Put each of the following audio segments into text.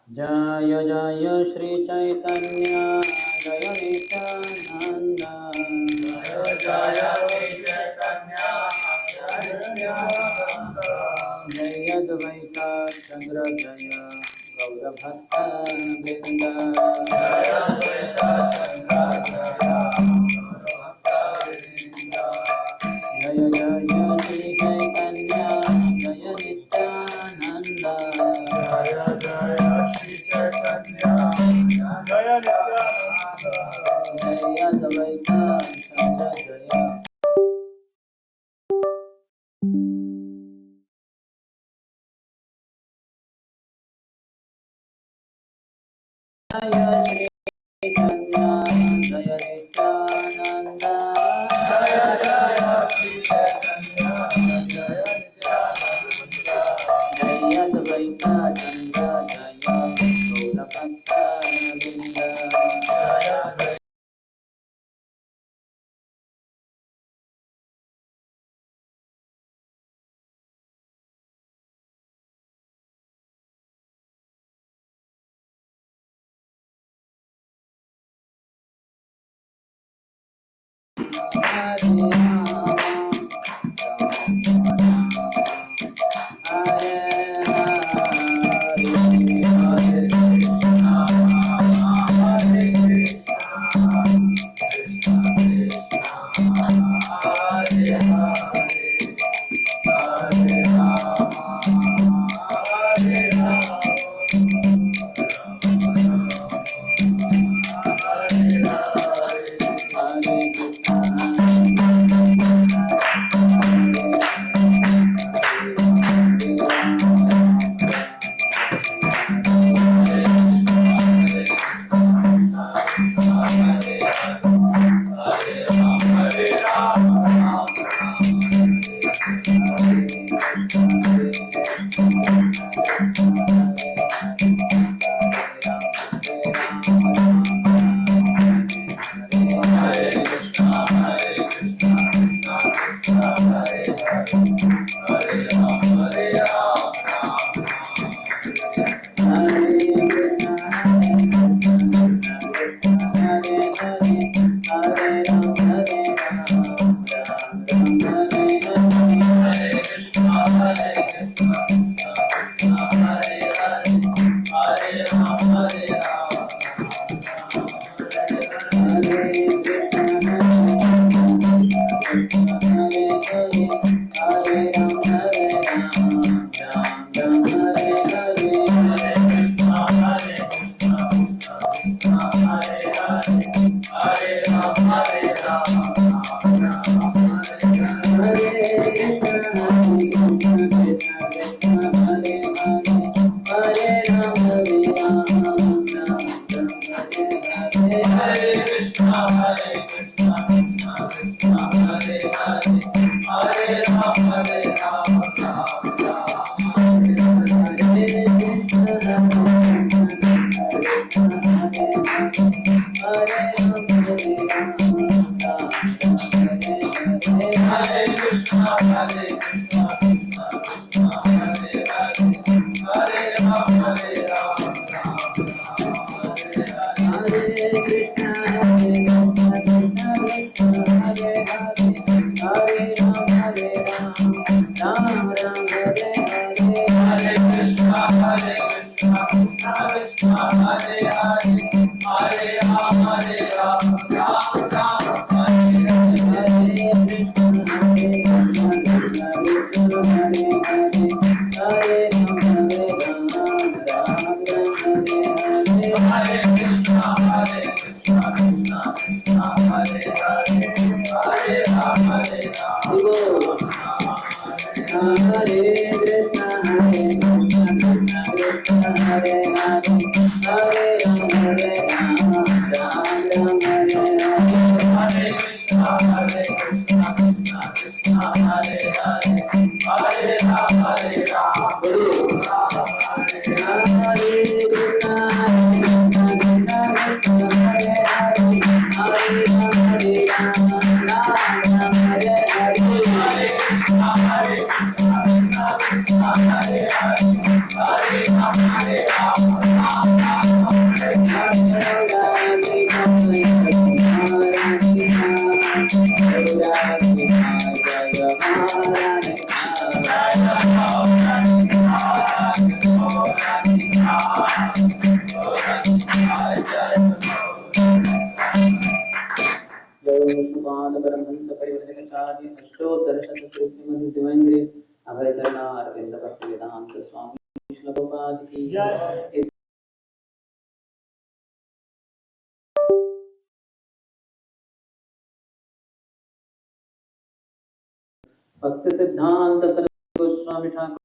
जय जय श्री चैतन्य जय नित्यानंद जय जय श्री चैतन्य जय अद्वैत चंद्र जय गौरभक्त वृंद जय अद्वैत चंद्र जय जय श्री चैतन्य जय नित्यानंद जय जय श्री चैतन्य जय नित्यानंद जय अद्वैत चंद्र जय Hare Krishna, Hare Krishna, Krishna Krishna, Hare Hare, Hare Rama, Rama Acharya Ashtodharshata Sri Srimad Divine Grace Abhayadana Arvinda Bhaktivedanta Swami Srila Prabhupada ki Jai. Bhakti Siddhanta Saraswati Goswami Thakur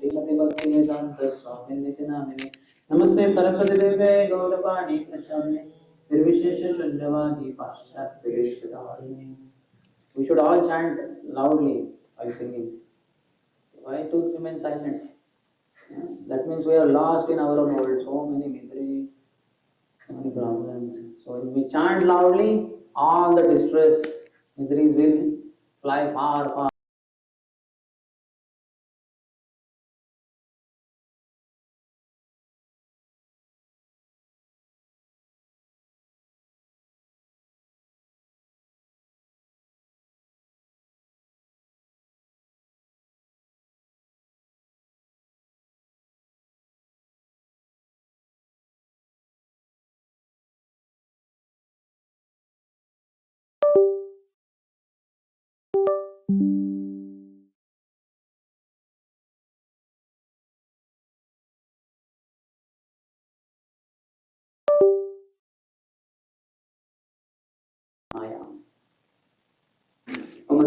Srimati Bhaktivedanta Swami Nityanamini Namaste Saraswati Deve Gaurapani Prachami Nirvishesha Shunyavadi Paschat Viveshwadarini. We should all chant loudly while singing. Why to remain silent? Yeah, that means we are lost in our own world. So many misery, so many problems. So when we chant loudly, all the distress, miseries will fly far, far.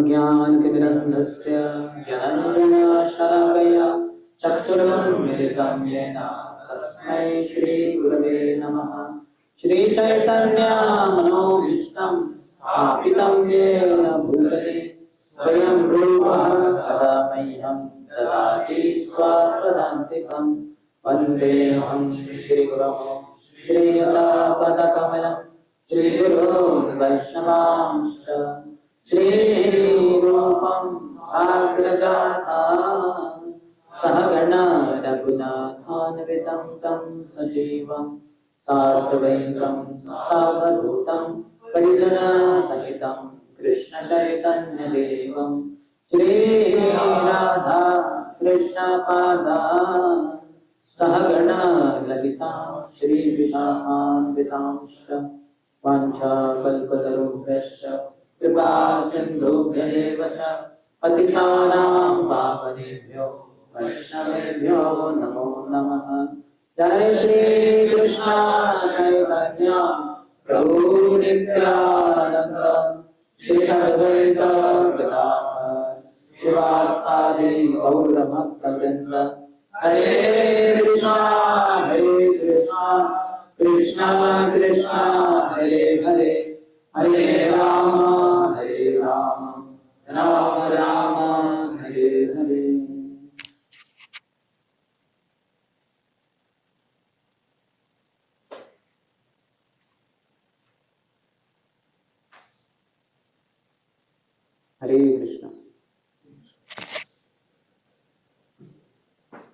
ज्ञानतिमिरन्धस्य ज्ञानञ्जनशलाकया चक्षुरुन्मिलितं येन तस्मै श्रीगुरवे नमः। श्रीचैतन्यमनोभीष्टं स्थापितं येन भूतले स्वयं रूपः कदा मह्यं ददाति स्वपदान्तिकं। वन्देऽहं श्रीगुरोः श्रीयुतापदकमलं श्रीगुरोन् वैष्णवांश्च श्रीरूपं साग्रजाता सहगण रघुनाथान्वितं तं सजीवं सार्धवैकं सावधूतं परिजनसहितं कृष्णचैतन्यदेवं श्रीराधा कृष्णपादा सहगण ललिता श्रीविशाखान्वितांश्च वाञ्छाकल्पतरुभ्यश्च कृपा सिन्धुभ्य एव च पतितानां पावनेभ्यो वैष्णवेभ्यो नमो नमः। जय श्री कृष्ण चैतन्य प्रभु नित्यानंद श्री अद्वैत गदाधर शिवासादि गौर भक्तवृंद। हरे Krishna Krishna Krishna Hare Hare Hare Ram Ram Ram Hare Hare. Hare Krishna.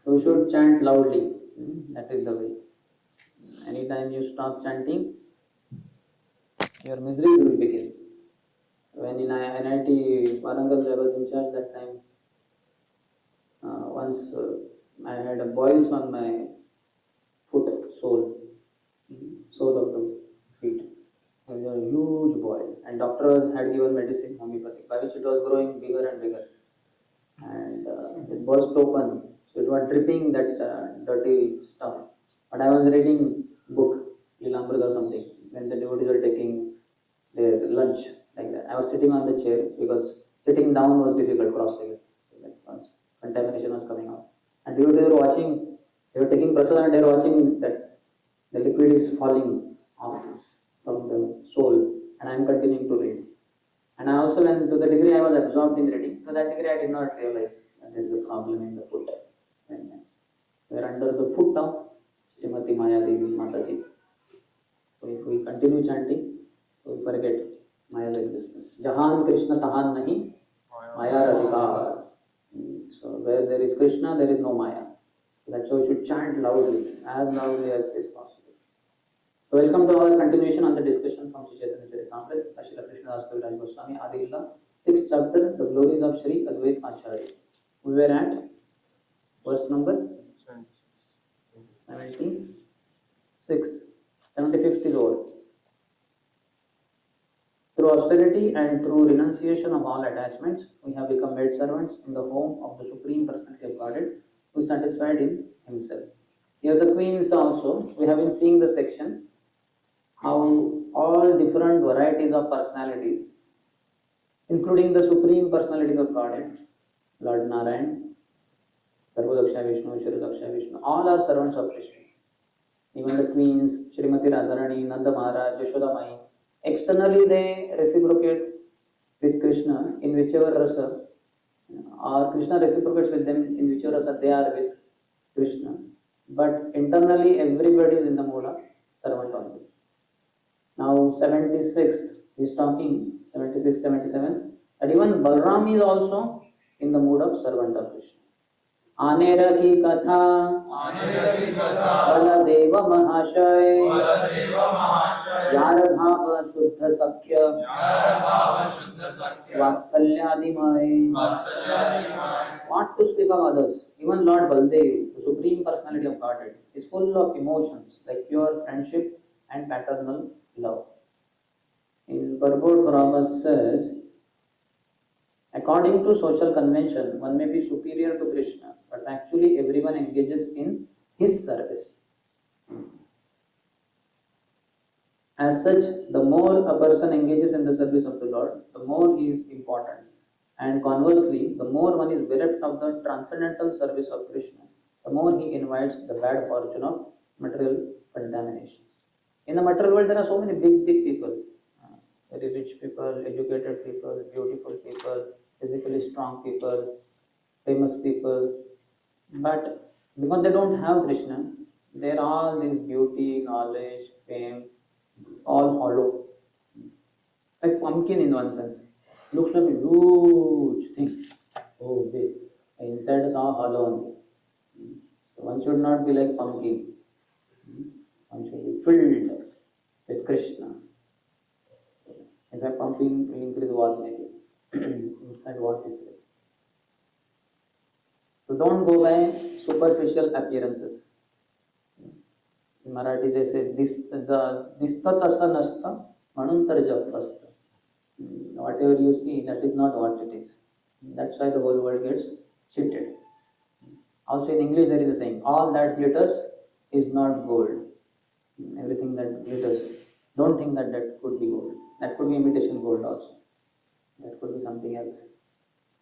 So we should chant loudly. That is the way. Anytime you stop chanting, your miseries will begin. When in NIT Warangal I was in charge that time, once I had a boils on my foot sole of the feet. It was a huge boil, and doctors had given medicine, homeopathic, by which it was growing bigger and bigger, and it burst open. So it was dripping that dirty stuff. But I was reading book, Lilamrita or something. when the devotees were taking their lunch like that. I was sitting on the chair because sitting down was difficult, cross-legged. Contamination was coming out. And devotees were watching, they were taking prasad and they were watching that the liquid is falling off from the soul and I am continuing to read. And I also, when to the degree I was absorbed in reading, to that degree I did not realize that there is a problem in the foot. When we are under the foot of Srimati Maya Devi Mataji. So if we continue chanting, we forget Maya's existence. Jahan Krishna Tahan Nahi, Maya Radhikar. So where there is Krishna, there is no Maya. So that's why we should chant loudly, as is possible. So welcome to our continuation on the discussion from Sri Chaitanya Charitamrita, Srila Krishnadas Kaviraj Goswami, Adi-lila, 6th chapter, the glories of Sri Advait Acharya. We were at verse number 76. 75th is over. Through austerity and through renunciation of all attachments, we have become maid servants in the home of the Supreme Personality of Godhead, who is satisfied in Himself. Here the queens also, we have been seeing the section, how all different varieties of personalities, including the Supreme Personality of Godhead, Lord Narayan, Garbhodaksha Vishnu, Shridaksha Vishnu, all are servants of Krishna. Even the queens, Srimati Radharani, Nanda Maharaj, Yashoda Mai, externally they reciprocate with Krishna in whichever rasa, or Krishna reciprocates with them in whichever rasa they are with Krishna. But internally everybody is in the mood of servant only. Now 76th is talking, 76, 77, that even Balram is also in the mood of servant of Krishna. Aner की कथा बलदेव महाशय यार भाव शुद्ध सख्य वात्सल्यादिमय. What to speak of others? Even Lord Baldev, the Supreme Personality of Godhead, is full of emotions like pure friendship and paternal love. In Purport, Prabhupada says, according to social convention, one may be superior to Krishna, but actually everyone engages in his service. As such, the more a person engages in the service of the Lord, the more he is important. And conversely, the more one is bereft of the transcendental service of Krishna, the more he invites the bad fortune of material contamination. In the material world, there are so many big people, very rich people, educated people, beautiful people, physically strong people, famous people, but because they don't have Krishna, they're all this beauty, knowledge, fame, all hollow. Like pumpkin in one sense. Looks like a huge thing. Oh, big. Inside is all hollow only. So one should not be like pumpkin. One should be filled with Krishna. In fact, pumpkin will increase what maybe. Inside what is there. So don't go by superficial appearances. In Marathi they say distat asa nasta म्हणून तर जग फसतं. Whatever you see, that is not what it is. That's why the whole world gets cheated. Also in English there is a saying, all that glitters is not gold. Everything that glitters, don't think that that could be gold. That could be imitation gold also. That could be something else.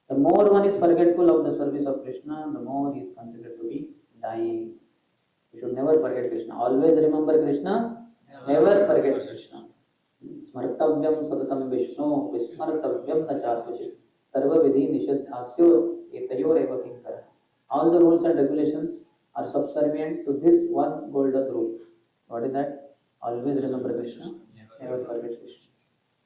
The more one is forgetful of the service of Krishna, the more he is considered to be dying. You should never forget Krishna. Always remember Krishna, never forget Krishna. Smartavyam sadatam Vishnu, vismartavyam na charkuchit. Sarva vidhi nishadhasyo etayor eva kinkara. All the rules and regulations are subservient to this one golden rule. What is that? Always remember Krishna, never forget Krishna.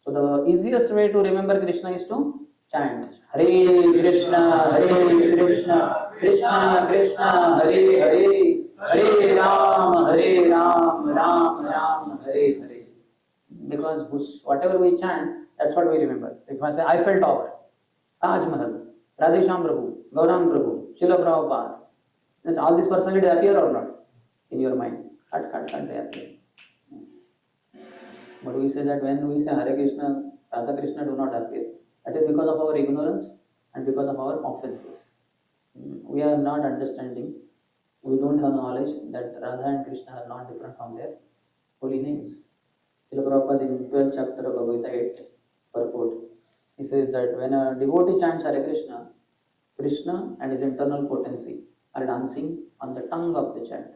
So the easiest way to remember Krishna is to chant Hare Krishna, Krishna Krishna, Hare Hare, Hare Ram, Ram Ram, Hare Hare. Because whatever we chant, that's what we remember. If I say Eiffel Tower, Taj Mahal, Radhesham Prabhu, Gaurang Prabhu, Srila Prabhupada, then all these personalities appear or not in your mind? Cut, they appear. But we say that when we say Hare Krishna, Radha Krishna do not appear. That is because of our ignorance and because of our offenses. We are not understanding, we don't have knowledge that Radha and Krishna are not different from their holy names. Srila Prabhupada in 12th chapter of Bhagavad Gita 8 purport, he says that when a devotee chants Hare Krishna, Krishna and his internal potency are dancing on the tongue of the chant.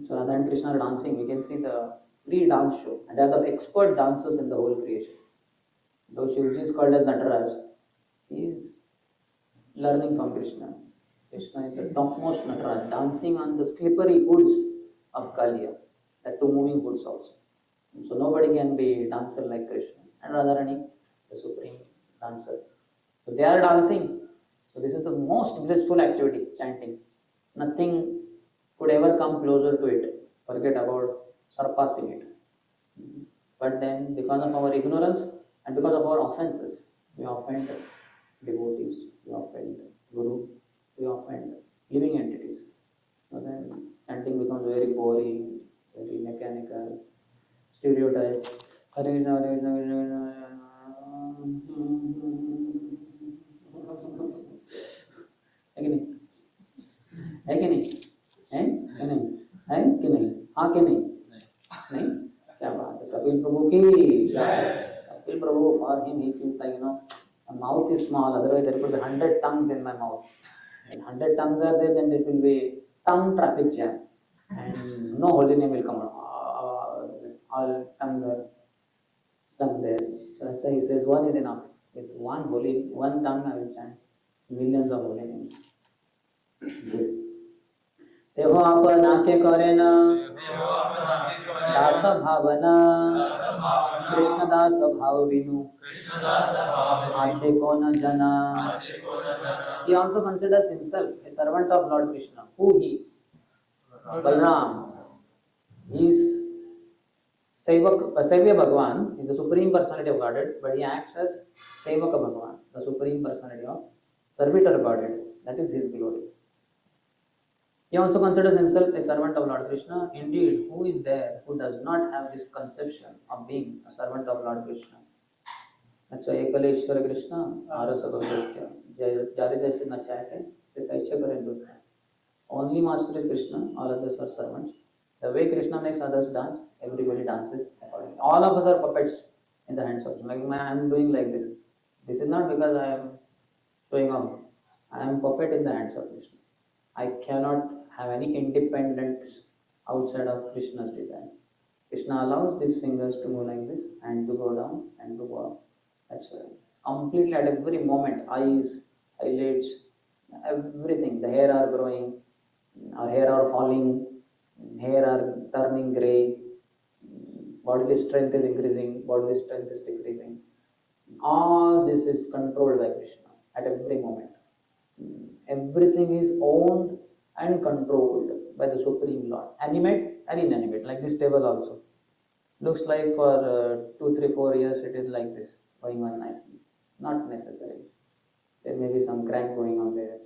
So Radha and Krishna are dancing. We can see the free dance show, and they are the expert dancers in the whole creation. Though Shivji is called as Nataraj, he is learning from Krishna. Krishna is the topmost Nataraj, dancing on the slippery hoods of Kaliya, the two moving hoods also. So nobody can be dancer like Krishna. And Radharani, the supreme dancer. So they are dancing. So this is the most blissful activity, chanting. Nothing could ever come closer to it. Forget about surpassing it. But then, because of our ignorance and because of our offenses, we offend devotees, we offend Guru, we offend living entities. So then, chanting becomes very boring, very mechanical, stereotype. Hare Krishna, Hare Krishna, Krishna Krishna. है कि नहीं? है कि नहीं? है कि नहीं? है कि नहीं? हाँ कि नहीं? नहीं? क्या बात है? कपिल प्रभु की Kapil Prabhu, for him, he feels like, a mouth is small, otherwise there could be 100 tongues in my mouth. When 100 tongues are there, then it will be tongue traffic jam. And no holy name will come out. All tongues are stuck there. So that's why he says one is enough. With one tongue I will chant millions of holy names. देखो आप नाके करे न दास भावना कृष्ण दास भाव बिनु आछे को न जना. He also considers himself a servant of Lord Krishna. Who he? Balram. He is Savior Bhagavan is the Supreme Personality of Godhead, but he acts as Sevaka Bhagavan, the Supreme Personality of Servitor Godhead. That is his glory. He also considers himself a servant of Lord Krishna. Indeed, who is there who does not have this conception of being a servant of Lord Krishna? That's why Ekaleshwara Krishna, Arasa Bhagavitya, Jari Jaise Nachayate, Se Taisha Kare Nrutya. Only Master is Krishna, all others are servants. The way Krishna makes others dance, everybody dances accordingly. All of us are puppets in the hands of Krishna. Like I am doing like this. This is not because I am showing off. I am puppet in the hands of Krishna. I cannot have any independence outside of Krishna's design. Krishna allows these fingers to move like this and to go down and to go up. That's why. Completely at every moment, eyes, eyelids, everything. The hair are growing, our hair are falling, hair are turning grey, bodily strength is increasing, bodily strength is decreasing. All this is controlled by Krishna at every moment. Everything is owned and controlled by the Supreme Lord. Animate and inanimate, like this table also. Looks like for 2, 3, 4 years it is like this, going on nicely. Not necessary. There may be some crack going on there.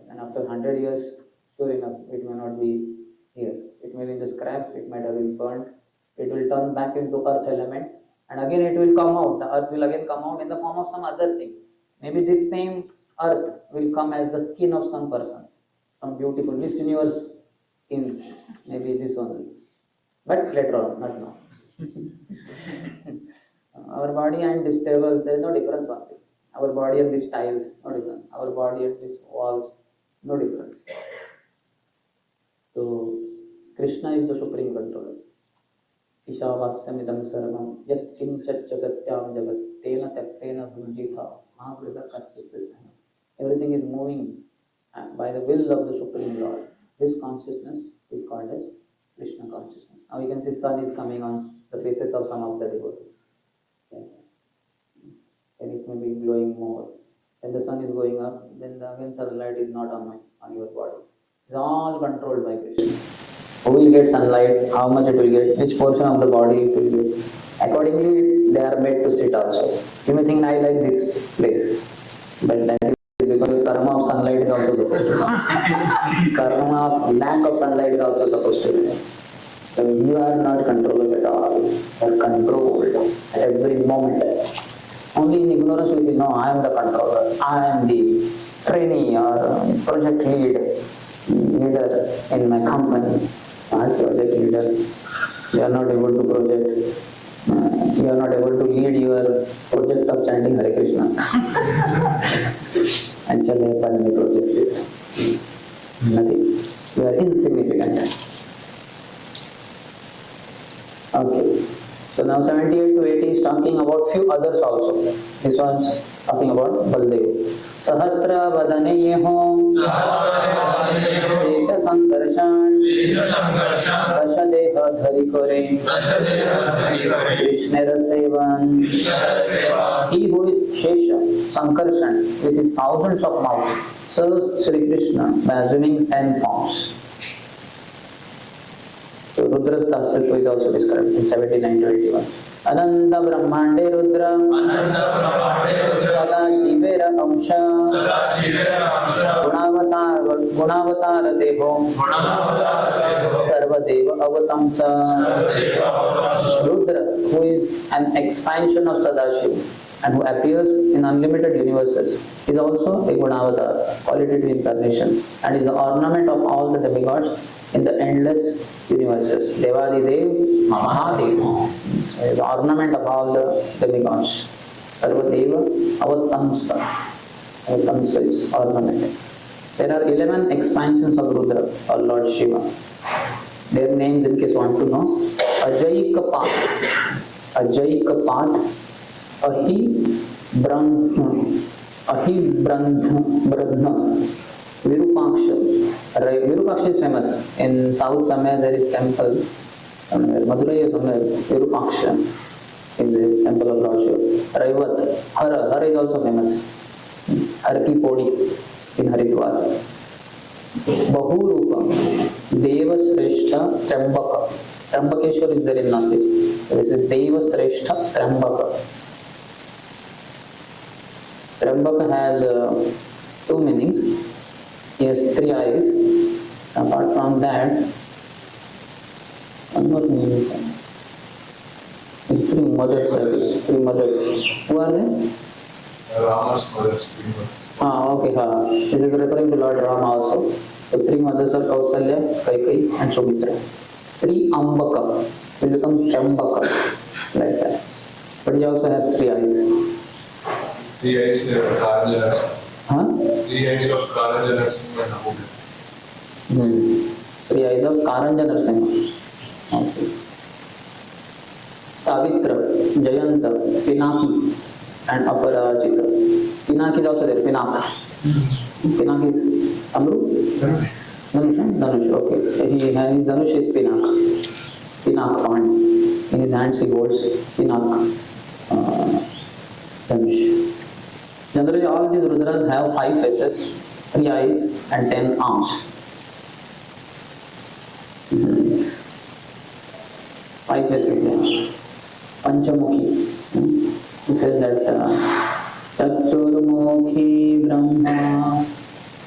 And after 100 years, sure enough, it may not be here. It may be in the scrap, it might have been burnt. It will turn back into earth element. And again it will come out. The earth will again come out in the form of some other thing. Maybe this same earth will come as the skin of some person. Some beautiful Miss Universe skin. Maybe this only. But later on, not now. Our body and this table, there is no difference on it. Our body and these tiles, no difference. Our body and these walls, no difference. So, Krishna is the supreme controller. Ishavasyamidam sarvam yat kinchat jagatyam jagat tena taktena bhunjitha mahakrita kasya siddhana. Everything is moving by the will of the Supreme Lord. This consciousness is called as Krishna consciousness. Now you can see sun is coming on the faces of some of the devotees. Okay. And it may be glowing more. When the sun is going up, then the again sunlight is not on your body. It's all controlled by Krishna. Who will get sunlight, how much it will get, which portion of the body it will get. Accordingly, they are made to sit also. You may think I like this place, but that is because karma of sunlight is also supposed to be. Karma of lack of sunlight is also supposed to be. So you are not controllers at all. You are controlled at every moment. Only in ignorance we will know I am the controller, I am the trainee or project leader in my company. Project leader. You are not able to project. You are not able to lead your project of chanting Hare Krishna. And chale padne project. Nothing. You are insignificant. Okay. So now 78 to 80 is talking about few others also. This one's talking about Baldev. Sahasra vadane yeho Shesha Sankarshan Dasha deha dhari kore Krishna Rasevan. He who is Shesha Sankarshan with his thousands of mouths serves Sri Krishna by assuming 10 forms. So Rudra's Dasyatva is also described in 79 to 81. Ananda Brahmande Rudra Sada Shivera Amsha Gunavatar Deho Sarvadeva Avatamsa. Rudra, who is an expansion of Sadashiva and who appears in unlimited universes, is also a Gunavatar, qualitative incarnation, and is the ornament of all the demigods in the endless universes. Devadidev Mahadev. So he is the ornament of all the demigods. Sarvadeva Avatamsa. Avatamsa is ornament. There are 11 expansions of Rudra or Lord Shiva. Their names in case you want to know. Ajaikapat. Ajaikapat. Ahi Brahma. Ahi Brahma. Virupaksha. Virupaksha is famous. In South somewhere there is temple. Madurai somewhere Virupaksha is a temple of Lord Shiva. Raivat. Hara is also famous. Har ki Podi in Haridwar. Bahurupa. Deva Sreshta Trambaka. Trambakeshwar is there in Nasik. This is Deva Sreshta Trambaka. Trambaka has 2 meanings. He has 3 eyes. Apart from that, one more meaning is there. 3 mothers. 3 mothers. Who are they? Rama's mothers. Okay. This is referring to Lord Rama also. The 3 mothers are Kausalya, Kaikai, and Sumitra. 3 Ambaka will become Chambaka, like that. But he also has 3 eyes. 3 eyes Karanja. 3 eyes of Karanja Narsingha and Ahuja. 3 eyes of Karanja Narsingha. Okay. Savitra, Jayanta, Pinaki, and Aparajita. Pinaki is also there. Pinaki is Amru? Dhanush. Okay. His Dhanush is Pinak point. In his hands he holds Pinak Dhanush. Generally, all these Rudras have 5 faces, 3 eyes, and 10 arms. 5 faces there. Panchamukhi. He says that Chaturmukhi Brahma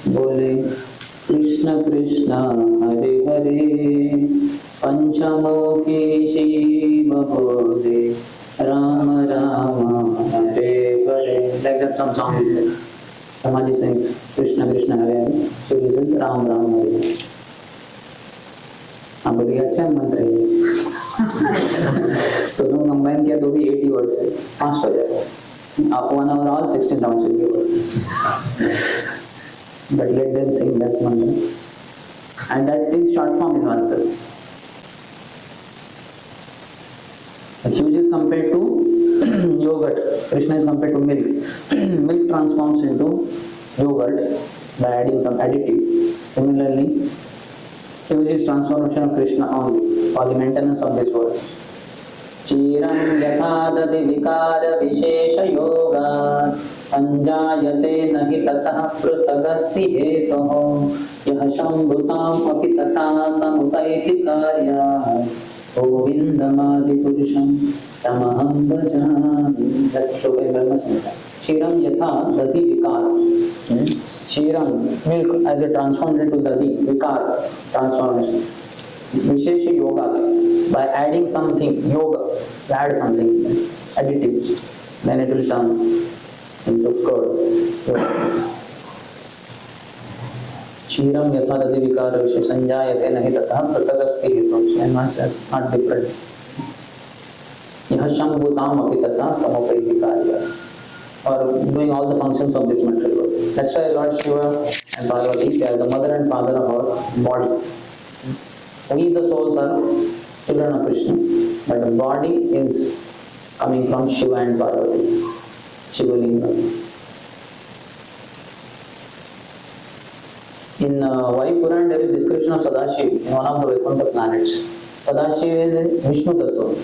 Bole Krishna Krishna Hare Hare Panchamukhi Shiva Bole Rama Rama Hare Hare. Like that some song is there. Samaji sings Krishna Krishna Hare Hare. So he says Ram Ram Hare Hare. आप बोलिए अच्छा मंत्र है तो दोनों combine किया तो भी 80 वर्ड्स है फास्ट हो जाएगा आप 1 hour all 16 rounds will be over but let them sing that mantra and that is short form in one sense. Huge is compared to yogurt. Krishna is compared to milk. Milk transforms into yogurt by adding some additive. Similarly, huge is transformation of Krishna only for the maintenance of this world. Chiram yathadadi vikara vishesha yoga sanjayate nahi tatah prutagasti hetoho yah shambhutam api tatah samutaiti karya govindamadi purusham tamaham bhajami. That shloka in Brahma Samhita. Chiram yatha dadi vikara. Chiram, milk as a transformed into dadi, vikara, transformation. Vishesha yoga, by adding something, yoga, add something, additive, then it will turn into curd. Chiram yatharadi vikara vishe sanjayate nahi tatah pratagasti hetu. And one says not different. Yaha shambhutam api tatah samapayiti karya. Or doing all the functions of this material world. That's why Lord Shiva and Parvati, they are the mother and father of our body. We the souls are children of Krishna, but the body is coming from Shiva and Parvati, Shiva Linga. In Vayu there is description of Sadashiv in one of the Vaikuntha planets. Sadashiv is in Vishnu Tattva.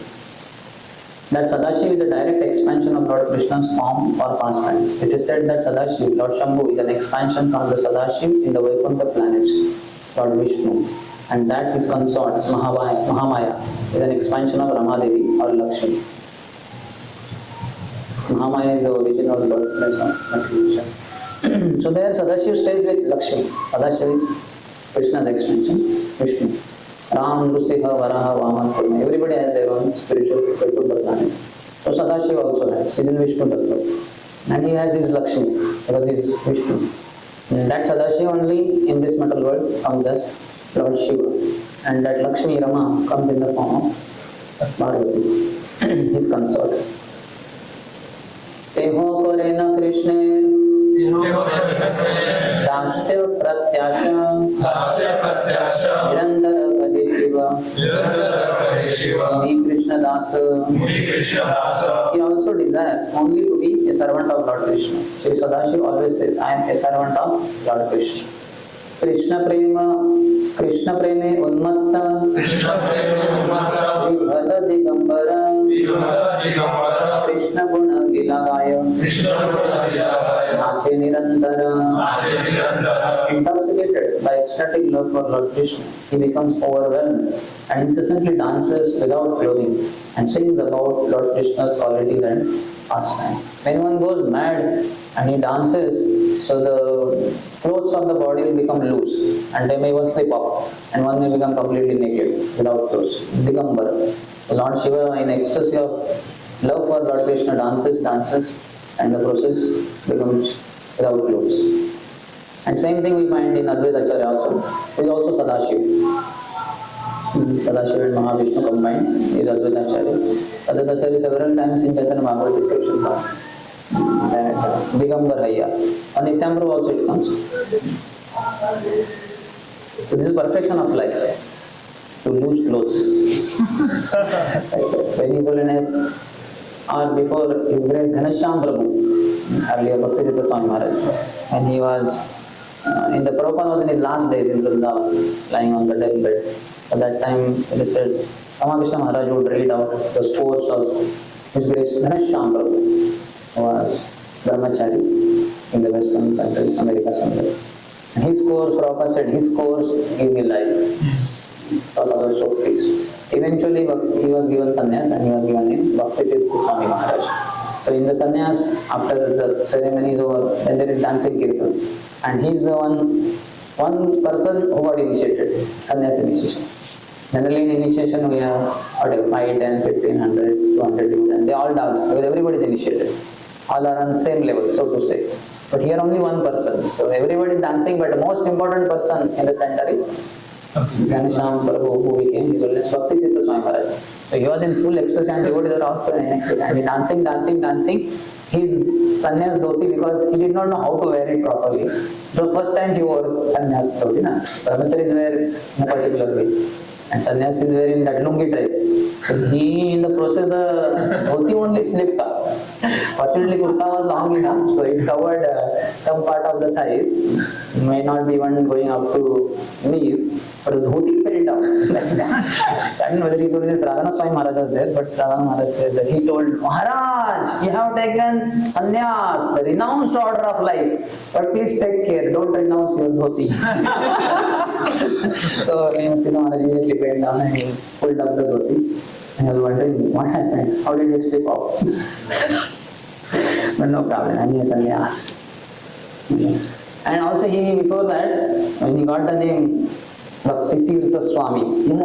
That Sadashiv is a direct expansion of Lord Krishna's form or pastimes. It is said that Sadashiv, Lord Shambhu, is an expansion from the Sadashiv in the Vaikuntha planets, Lord Vishnu. And that his consort, Mahamaya, is an expansion of Ramadevi or Lakshmi. Mahamaya is the origin of Lord Krishna. So there Sadashiv stays with Lakshmi. Sadashiv is Krishna's expansion, Vishnu. Ram, Nrsimha, Varaha, Vaman, Kurma. Everybody has their own spiritual Vaikuntha planet. So Sadashiv also has. He is in Vishnu Tattva. And he has his Lakshmi because he is Vishnu. And that Sadashiv only in this metal world comes as Lord Shiva. And that Lakshmi Rama comes in the form of Parvati, his consort. Teho Korena Krishna दास्य प्रत्याशा निरंतर कहे शिवा मुनि कृष्ण दास. He also desires only to be a servant of Lord Krishna. Shri Sadashiv always says, I am a servant of Lord Krishna. Krishna preme unmatta vibhata digambara Krishna guna vilagaya nache nirantara. Intoxicated by ecstatic love for Lord Krishna, he becomes overwhelmed and incessantly dances without clothing and sings about Lord Krishna's qualities and pastimes. When one goes mad and he dances, so the clothes on the body will become loose and they may even slip up and one may become completely naked without clothes. Digambara. Lord Shiva, in ecstasy of love for Lord Krishna, dances and the process becomes without clothes. And same thing we find in Advaita Acharya also. He is also Sadashiv. Sadashiv and Mahavishnu combined is Advaita Acharya. Advaita Acharya several times in Chaitanya Mahaprabhu description comes. Digambar Hayya. On Nityamprabhu also it comes. So this is perfection of life. To lose clothes. When His Holiness or before His Grace Ghanashyam Prabhu, earlier Bhaktivedanta Swami Maharaj, and he was in the Prabhupada was in his last days in Vrindavan, lying on the deathbed. At that time, it is said, Ramakrishna Maharaj would read out the scores of His Grace Ghanashyam Prabhu, who was Brahmachari in the Western country, America somewhere. And his scores, Prabhupada said, his scores give me life. Prabhupada was so pleased. Eventually, he was given sannyas and he was given in Bhaktivedanta Swami Maharaj. So in the sannyas, after the ceremony is over, then there is dancing kirtan. And he is the one person who got initiated, sannyas initiation. Generally in initiation we have whatever, 5, 10, 15, 100, 200 youth, and they all dance because everybody is initiated. All are on the same level, so to say. But here only one person. So everybody is dancing, but the most important person in the center is Ghanashyam Prabhu, who became His Holiness Bhaktivedanta Swami Maharaj. So he was in full ecstasy and devotees are also in ecstasy. And he dancing. His sannyas dhoti, because he did not know how to wear it properly. So first time he wore sannyas dhoti. Brahmacharis wear in a particular way. And sannyas is wearing that lungi type. So he, in the process, the dhoti only slipped up. Fortunately, kurta was long enough, so it covered some part of the thighs. May not be even going up to knees, but the dhoti fell down like that. I don't know whether His Holiness Radhana Swami Maharaj was there, but Radhana Maharaj said that he told Maharaj, you have taken sannyas, the renounced order of life, but please take care, don't renounce your dhoti. So Maharaj immediately bent down and he pulled up the dhoti. And I was wondering what happened, how did it slip off? But no problem, I mean sannyas. And also he, before that, when he got the name Bhaktivedanta Swami, he said,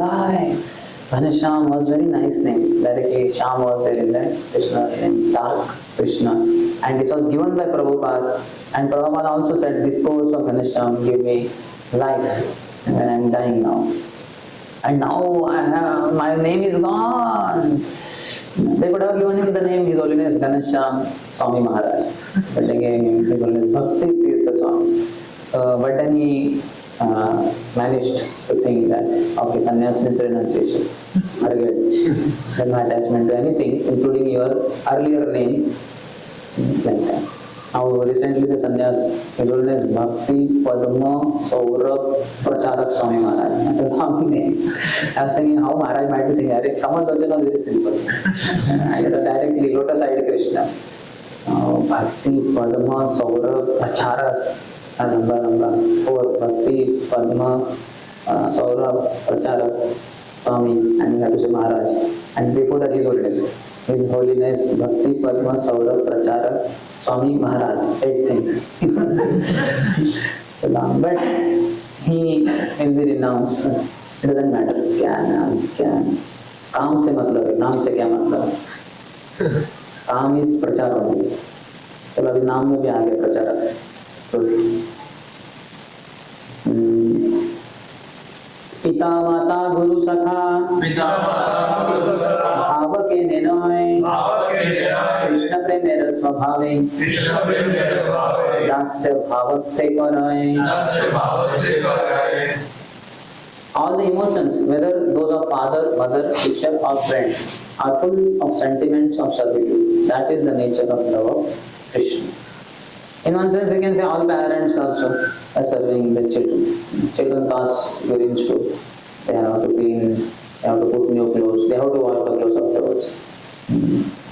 Ghanashyam was very nice name. Directly Shyam was there in the Krishna, in dark Krishna. And this was given by Prabhupada. And Prabhupada also said, this course of Ghanashyam give me life when I am dying now. And now my name is gone. They could have given him the name His Holiness Ghanshyam Swami Maharaj, but they gave him His Holiness Bhakti Tirtha Swami. But then he managed to think that, okay, sannyas means renunciation. Forget. Then no attachment to anything, including your earlier name, like that. Now recently the sannyas, His Holiness Bhakti Padma Saurabh Pracharak Swami Maharaj. That's a long name. I was thinking how Maharaj might be thinking, Hare Kamal Lochana was very simple. I got directly Lotus Adi Krishna. Bhakti Padma Saurabh Pracharak. Number 4, Bhakti Padma Saurabh Pracharak Swami, and you have to say Maharaj. And before that His Holiness. His Holiness Bhakti Padma Saurabh Pracharak Swami Maharaj. 8 things. So long. But he will be renounced. It doesn't matter. क्या काम से मतलब है, नाम से क्या मतलब है? काम इस प्रचार होगी. चलो अभी नाम में भी आ गया प्रचारक. पिता माता गुरु सखा भाव के निर्णय कृष्ण प्रेमेर स्वभावे दास्य भावक से कराए. All the emotions, whether those of father, mother, teacher or friend, are full of sentiments of servitude. That is the nature of love of Krishna. In one sense, you can say all parents also are serving the children. Children pass urine stool. They have to clean, they have to put new clothes, they have to wash the clothes afterwards.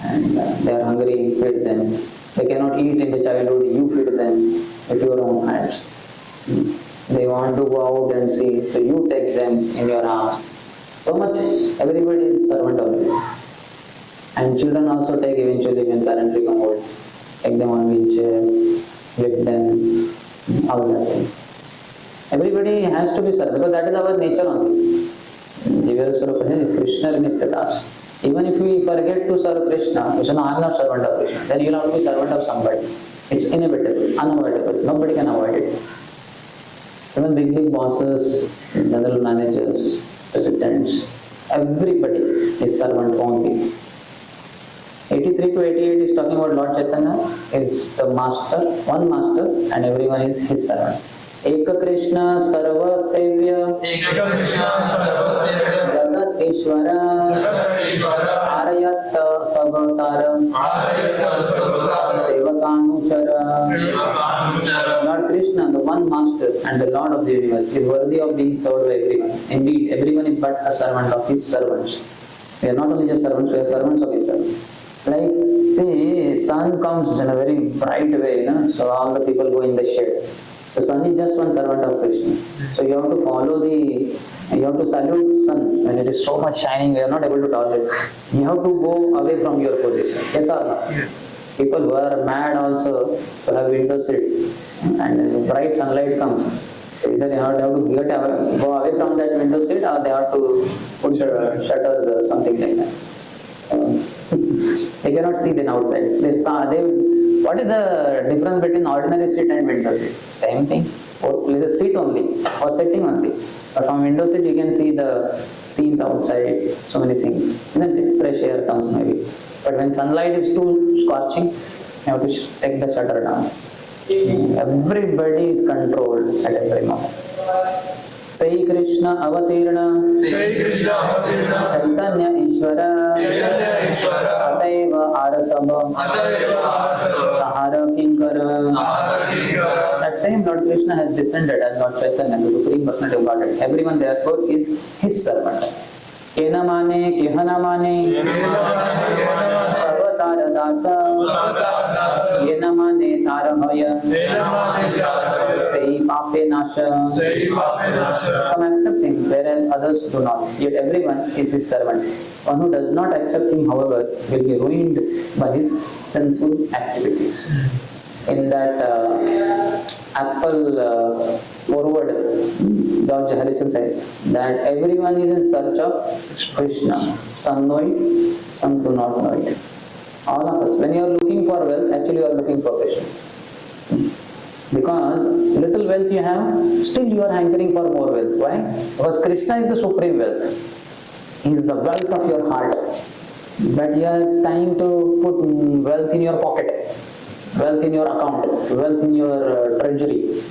And they are hungry, feed them. They cannot eat in the childhood, you feed them with your own hands. They want to go out and see, so you take them in your arms. So much, everybody is servant only. And children also take eventually when parents become old. Take them on wheelchair, lift them, all that thing. Everybody has to be served because that is our nature only. Krishna Nityadas. Even if we forget to serve Krishna, we say, no, I am not servant of Krishna. Then you will have to be servant of somebody. It's inevitable, unavoidable. Nobody can avoid it. Even big bosses, general managers, presidents, everybody is servant only. 83 to 88 is talking about Lord Chaitanya is the master, one master, and everyone is his servant. Eka Krishna Sarva Sevya Jagat Ishvara Arayat Savatara Sevakanuchara. Lord Krishna, the one master and the Lord of the universe, is worthy of being served by everyone. Indeed, everyone is but a servant of his servants. We are not only just servants, we are servants of his servants. Like, see, sun comes in a very bright way, so all the people go in the shade. The sun is just one servant of Krishna. So you have to follow you have to salute sun when it is so much shining, you are not able to tolerate. You have to go away from your position. Yes or no? Yes. People who are mad also to have window seat and bright sunlight comes. So either they have to go away from that window seat or they have to put the shutters or something like that. They cannot see then outside. What is the difference between ordinary seat and window seat? Same thing. Or it is a seat only or sitting only. But from window seat you can see the scenes outside, so many things. Then fresh air comes maybe. But when sunlight is too scorching, you have to take the shutter down. Everybody is controlled at every moment. Sai Krishna Avatirna Chaitanya Ishvara Ataiva Arasabha Tahara Kinkara. That same Lord Krishna has descended as Lord Chaitanya, the Supreme Personality of Godhead. Everyone therefore is his servant. Kena mane, kehana mane Savatara dasa Yena mane tarahaya Sei pape nasha. Some accept him, whereas others do not. Yet everyone is his servant. One who does not accept him, however, will be ruined by his sinful activities. In that Apple forward, George Harrison says that everyone is in search of Krishna. Some know it, some do not know it. All of us. When you are looking for wealth, actually you are looking for Krishna. Because little wealth you have, still you are hankering for more wealth. Why? Because Krishna is the supreme wealth. He is the wealth of your heart. But you are trying to put wealth in your pocket, wealth in your account, wealth in your treasury.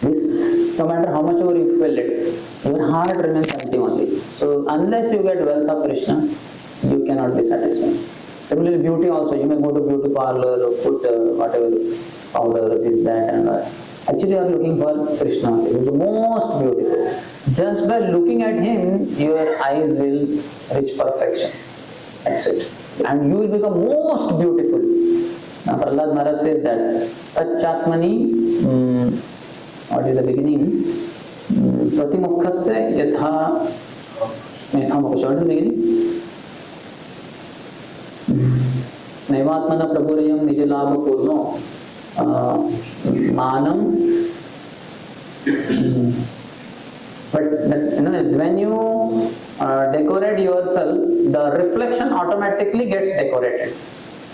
This, no matter how much ever you fill it, your heart remains empty only. So unless you get wealth of Krishna, you cannot be satisfied. Similarly, beauty also, you may go to beauty parlor or put whatever powder, this, that, and that. Actually, you are looking for Krishna. He is the most beautiful. Just by looking at him, your eyes will reach perfection. That's it. And you will become most beautiful. Now, Prahlad Maharaj says that, Tachatmani, what is the beginning? Pratimukhasya yatha, what is the beginning? Naivatmana prabhurayam nijalabha purno manam. But when you decorate yourself, the reflection automatically gets decorated.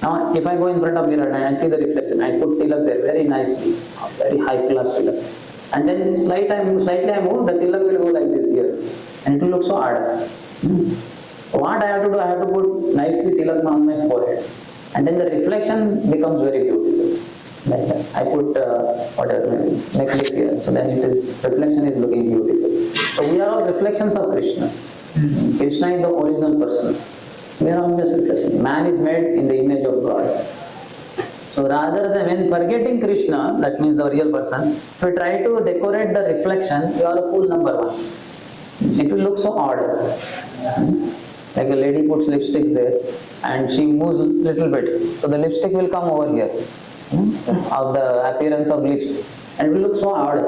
Now, if I go in front of mirror and I see the reflection, I put tilak there very nicely, very high class tilak. And then slightly I move, the tilak will go like this here. And it will look so odd. What I have to do, I have to put nicely tilak on my forehead. And then the reflection becomes very beautiful. Like that. I put whatever necklace here, so then reflection is looking beautiful. So we are all reflections of Krishna. Krishna is the original person. We are all just reflection. Man is made in the image of God. So rather than when forgetting Krishna, that means the real person, if we try to decorate the reflection, you are a fool number one. It will look so odd. Like a lady puts lipstick there and she moves a little bit. So the lipstick will come over here. Of the appearance of lips, and it will look so odd.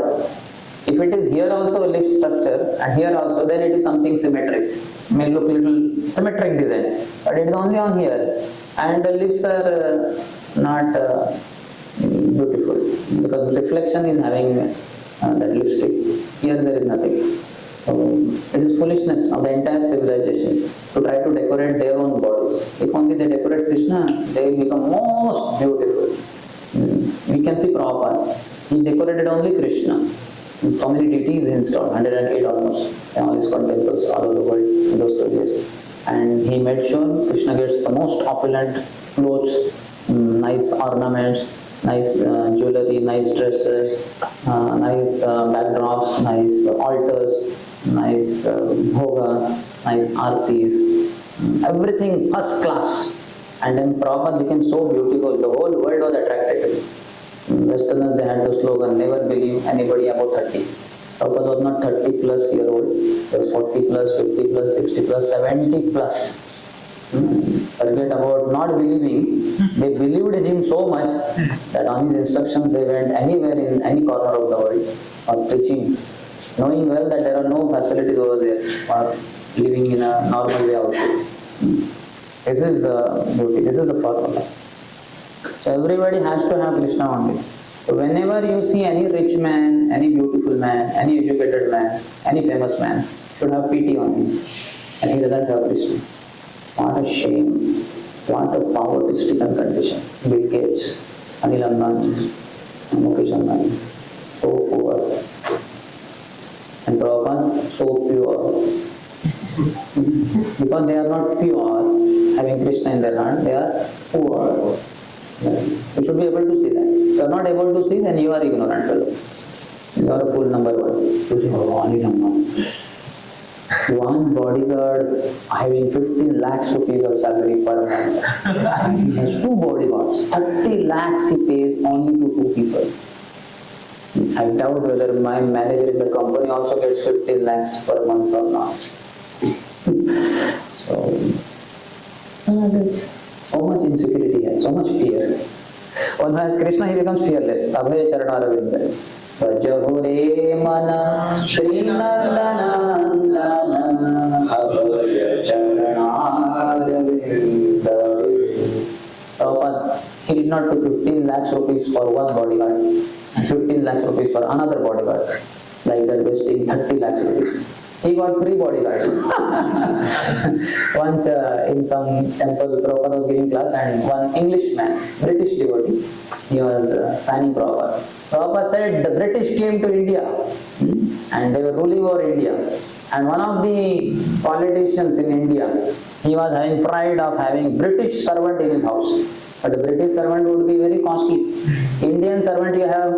If it is here also a lip structure and here also, then it is something symmetric. It may look little symmetric design, but it is only on here, and the lips are not beautiful because the reflection is having that lipstick. Here there is nothing. So it is foolishness of the entire civilization to try to decorate their own bodies. If only they decorate Krishna, they will become most beautiful. We can see Prabhupada. He decorated only Krishna. So many deities installed, 108 almost. All his temples all over the world in those 2 years. And he made sure Krishna gets the most opulent clothes, nice ornaments, nice jewelry, nice dresses, nice backdrops, nice altars, nice bhoga, nice aartis, everything first class. And then Prabhupada became so beautiful, the whole world was attracted to him. Westerners, they had the slogan, never believe anybody above 30. Prabhupada was not 30 plus year old, he was 40 plus, 50 plus, 60 plus, 70 plus. Forget about not believing, they believed in him so much that on his instructions they went anywhere in any corner of the world for preaching, knowing well that there are no facilities over there for living in a normal way also. This is the beauty, this is the formula. So everybody has to have Krishna only. So whenever you see any rich man, any beautiful man, any educated man, any famous man, should have pity on him. And he doesn't have Krishna. What a shame. What a poverty-stricken condition. Bill Gates, Anil Ambani, Mukesh Ambani, so poor. And Prabhupada, so pure. Because they are not pure, having Krishna in their heart, they are poor. You should be able to see that. If you are not able to see, then you are ignorant fellow. You are a fool number one. You say, oh, one bodyguard having 15 lakhs rupees of salary per month. And he has 2 bodyguards. 30 lakhs he pays only to 2 people. I doubt whether my manager in the company also gets 15 lakhs per month or not. So much insecurity here, so much fear. One who has Krishna, he becomes fearless. Abhay Charanaravinda. Vajahure mana Sri Nandanandana Abhay Charanaravinda. Prabhupada, he did not pay 15 lakhs rupees for one bodyguard and 15 lakhs rupees for another bodyguard. Like that, wasting 30 lakhs rupees. He got 3 bodyguards. Once in some temple, Prabhupada was giving class, and one Englishman, British devotee, he was fanning Prabhupada. Prabhupada said the British came to India and they were ruling over India. And one of the politicians in India, he was having pride of having British servant in his house. But the British servant would be very costly. Indian servant you have,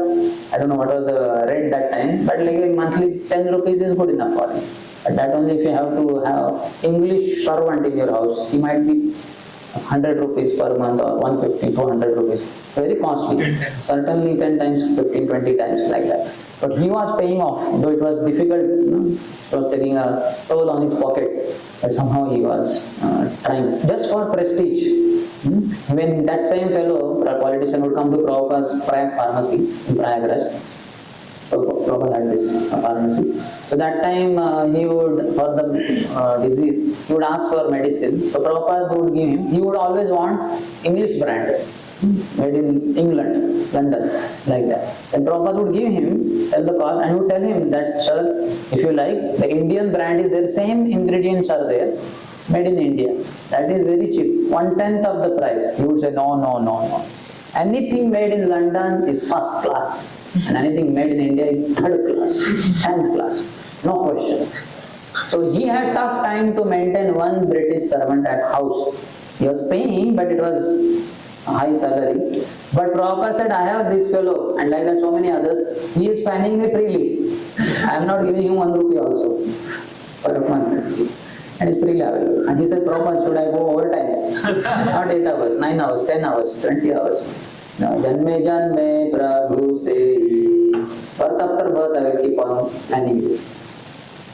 I don't know what was the rate that time, but like a monthly 10 rupees is good enough for him. But that only if you have to have English servant in your house, he might be 100 rupees per month or 150, 200 rupees. Very costly. Certainly 10 times, 15, 20 times like that. But he was paying off, though it was difficult, it was taking a toll on his pocket. But somehow he was trying, just for prestige. When that same fellow, a politician, would come to Prabhupada's Prayag pharmacy in Prayagraj, so Prabhupada had this pharmacy. So that time he would, for the disease, he would ask for medicine. So Prabhupada would give him, he would always want English brand, made in England, London, like that. Then Prabhupada would give him, tell the cost, and would tell him that, sir, if you like, the Indian brand is there, same ingredients are there, made in India. That is very cheap, 1/10 of the price. He would say, no, no, no, no. Anything made in London is first class, and anything made in India is third class, 10th class, no question. So he had tough time to maintain one British servant at house. He was paying, but it was a high salary. But Prabhupada said, I have this fellow, and like that so many others, he is fanning me freely. I am not giving him 1 rupee also for a month. And it's freely available. And he said, Prabhupada, should I go overtime? Not 8 hours, 9 hours, 10 hours, 20 hours. No, janme janme prabhu se. Birth after birth I will keep on planning you.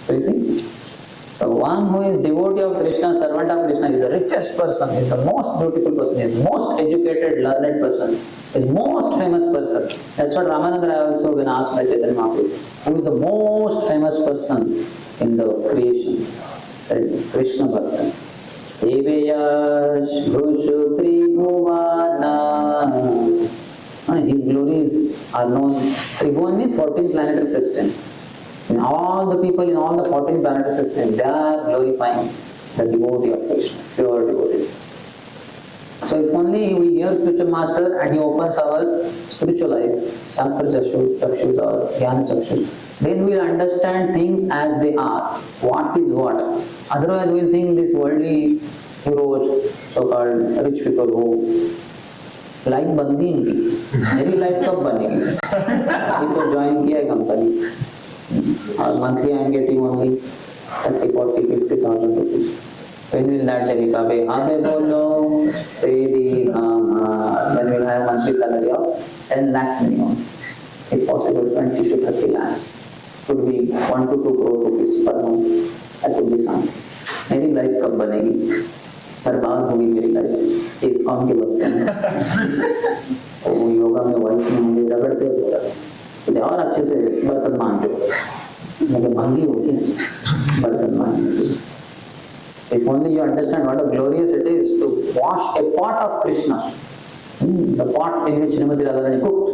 So you see? The one who is devotee of Krishna, servant of Krishna, is the richest person, is the most beautiful person, is most educated, learned person, is most famous person. That's what Ramananda Rai also, when asked by Chaitanya Mahaprabhu, who is the most famous person in the creation? Said Krishna Bhakta. Eveyash Bhushu Tribhuvana. His glories are known. Tribhuvan means 14 planetary system. In all the people in all the 14 planetary systems, they are glorifying the devotee of Krishna, pure devotee. So if only we hear spiritual master and he opens our spiritual eyes, Shastra Chakshus or Jnana Chakshus, then we will understand things as they are. What is what? Otherwise we will think these worldly heroes, so-called rich people who life बनती इनकी, मेरी life कब बनेगी? अभी तो join किया है company और monthly I am getting only 30, 40, 50,000 rupees. When will that day become? Abe bolo, Sri Rama. When will have monthly salary of 10 lakhs minimum, if possible 20 to 30 lakhs. Could be 1 to 2 crore rupees per month. That could be something. मेरी life कब बनेगी? बर्बाद होगी मेरी life इस काम के वक्त में। वो योगा में वॉइस में मुझे रगड़ते बोला तो और अच्छे से बर्तन मांजो, मुझे महंगी होगी बर्तन मांजो। If only you understand what a glorious it is to wash a pot of Krishna, the pot in which Srimati Radharani cooked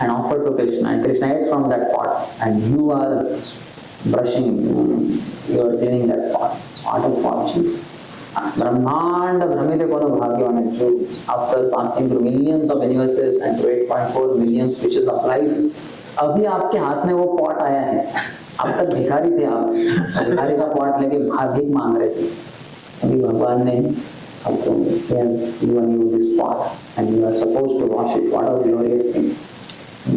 and offered to Krishna, and Krishna ate from that pot, and you are brushing, you are cleaning that pot. What a fortune! Brahmanda Brahmite Kono Bhagyavan, after passing through millions of universes and through 8.4 million species of life, अभी आपके हाथ में वो pot आया है। अब तक भिखारी थे आप, भिखारी का पॉट लेके भीख मांग रहे थे। अभी भगवान ने आपको given you this pot and you are supposed to wash it. What a glorious thing!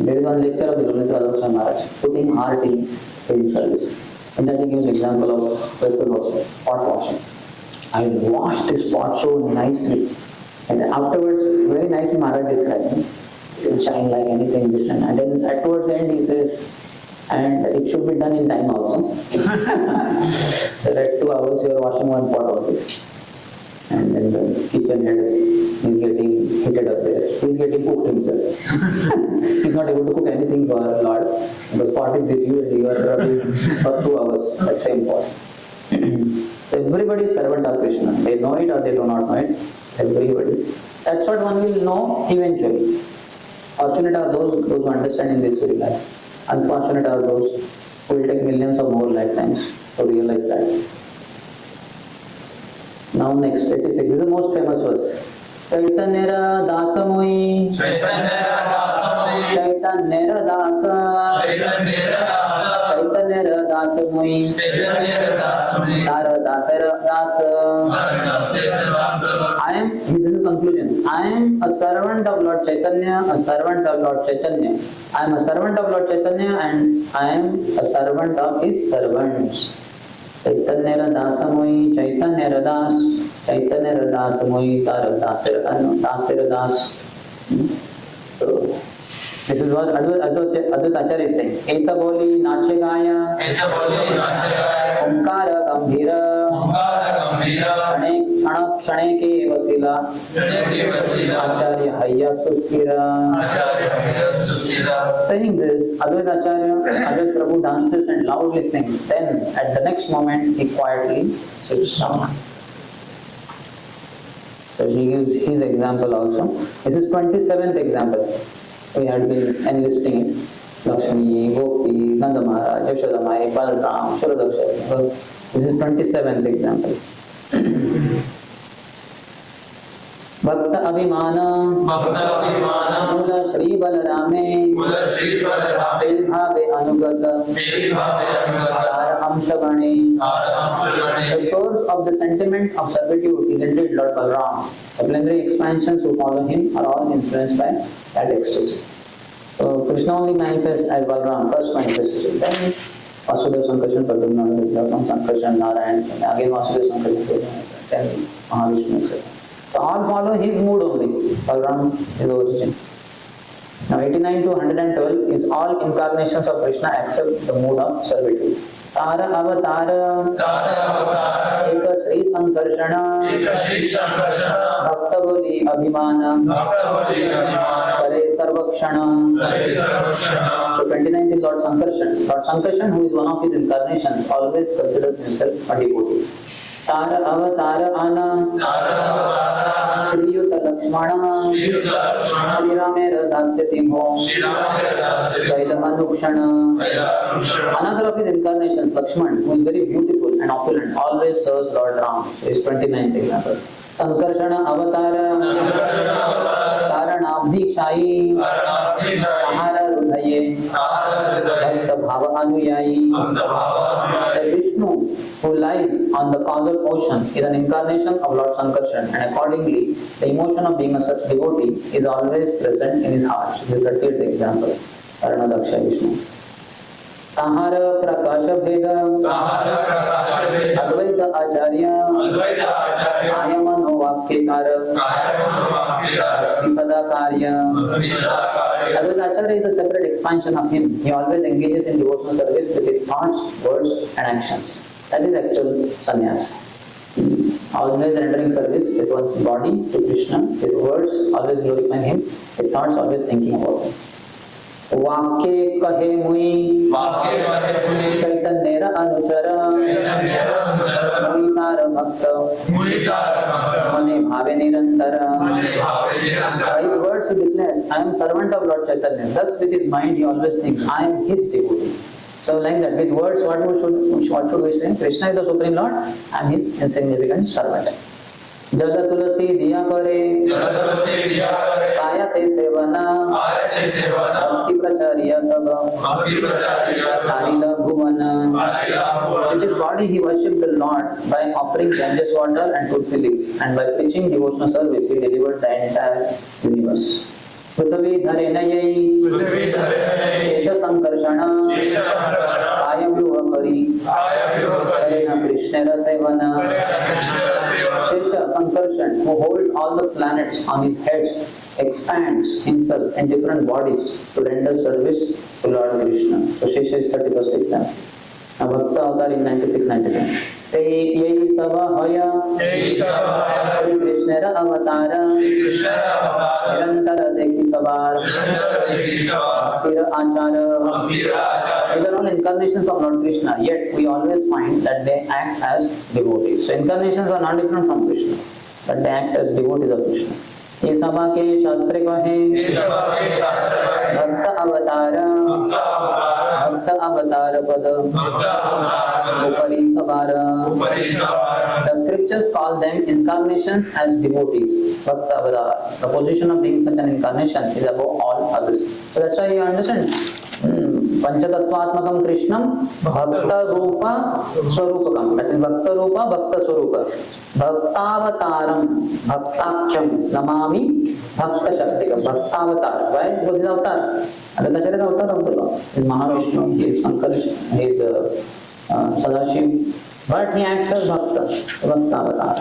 There is one lecture of the Sundarshyam Pr putting heart in service. And that he gives example of vessel washing, pot washing. I washed this pot so nicely, and afterwards, very nicely Maharaj described it. It will shine like anything, this and that. And then at towards the end he says, and it should be done in time also. That at 2 hours you are washing one pot of it. And then the kitchen head is getting heated up there. He is getting cooked himself. He is not able to cook anything for Lord. The pot is with you and you are rubbing for 2 hours, that same pot. So everybody is servant of Krishna. They know it or they do not know it. Everybody. That's what one will know eventually. Fortunate are those who understand in this very life. Unfortunate are those who will take millions of more lifetimes. to realize that. Now next, 86. This is the most famous verse. Chaitanya dasamoi, Chaitanya dasamoi, Chaitanya dasa, Chaitanya dasamoi, Tara dasara dasa. I am, this is conclusion. I am a servant of Lord Chaitanya, a servant of Lord Chaitanya. I am a servant of Lord Chaitanya and I am a servant of his servants. Chaitanya dasamoi, Chaitanya das, Chaitanya dasamoi, Tara dasara das. So, this is what Advaita Acharya is saying. Eta boli nache gaya, omkara gambhira, क्षणे के वसीला, Acharya hayya susthira. Saying this, Advaita Acharya, Advaita Prabhu dances and loudly sings. Then, at the next moment, he quietly sits down. So he gives his example also. This is 27th example. We had been enlisting it. Lakshmi, Gopi, Nanda Maharaj, Yashoda Mai, Balaram, Shuradakshari. This is 27th example. Bhakta Abhimana, Mula Shri Balarame, Selbhave Anugata, Tara Amshagane. The source of the sentiment of servitude is indeed Lord Balaram. The plenary expansions who follow him are all influenced by that ecstasy. So Krishna only manifests as Balaram, first manifestation. Then Vasudeva Sankarshan, Padmana, Sankarshan, Narayan, again Vasudeva Sankarshan, then Mahavishnu, etc. So all follow his mood only. Balaram is the origin. Now 89 to 112 is all incarnations of Krishna except the mood of servitude. Tara Avatara, Eka Sri Sankarshana, Bhakta Boli Abhimana, Kare Sarvakshana. So 29th is Lord Sankarshan. Lord Sankarshan, who is one of his incarnations, always considers himself a devotee. Tara Avatara Ana, Shri Yuta Lakshmana, Shri Ramera Dasyati Ho, Kaila Anukshana. Another of his incarnations, Lakshman, who is very beautiful and opulent, always serves Lord Ram. So his 29th example. Sankarshana Avatara, Karanabdhi Shai, Ahara Rudhaye, Bhakta Bhava Anuyayi. The Vishnu, who lies on the causal ocean, is an incarnation of Lord Sankarshan, and accordingly, the emotion of being a such devotee is always present in his heart. This is the 30th example. Karanadaksha Vishnu. Tahara Prakasha Bheda, Advaita Acharya, Ayamano Vakyekara, Bhakti Karya. Advaita Acharya is a separate expansion of him. He always engages in devotional service with his thoughts, words, and actions. That is actual sannyas. Always rendering service with one's body to Krishna, with words always glorifying him, with thoughts always thinking about him. Vakye kahe mui, Chaitanya anuchara, Muitara bhakta, Mane bhave nirantara. By his words he declares, I am servant of Lord Chaitanya. Thus with his mind he always thinks, I am his devotee. So like that, with words what should we say? Krishna is the Supreme Lord, I am his insignificant servant. Jala tulasi diya kare, kaya te sevana, bhakti pracharya sabha, sarila bhuvana. With his body he worshipped the Lord by offering Ganges water and tulsi leaves, and by preaching devotional service he delivered the entire universe. Prithvi dharenayai, Shesha Sankarshana, Ayavluva Kari, Karena Krishnera Sevana. Shesha Sankarshan, who holds all the planets on his head, expands himself in different bodies to render service to Lord Krishna. So Shesha is 31st example. Now Bhakta Avatar in 96-97. Say Yei Sava Hoya, Shri Krishnera Avatara, Nirantara Dekhi Savar, Bhaktira Achara. These are all incarnations of Lord Krishna, yet we always find that they act as devotees. So incarnations are not different from Krishna, but they act as devotees of Krishna. ये सभा के शास्त्र कहे भक्त अवतार Bhakta Avatar Pada Upari Savara. The scriptures call them incarnations as devotees. Bhakta Avatar. The position of being such an incarnation is above all others. So that's why you understand. Panchatattvatmakam Krishnam Bhakta Rupa Swarupakam. That is Bhakta Rupa, Bhakta Swarupa. Bhaktavataram Bhaktakyam Namami Bhakta Shaktikam. Bhaktavatar. Why? Because he is avatar. Chaitanya Charitamrita avatar of the Lord. He is Mahavishnu, he is Sundarshyam, he is Sundarshyam. But he acts as Bhakta. Bhaktavatar.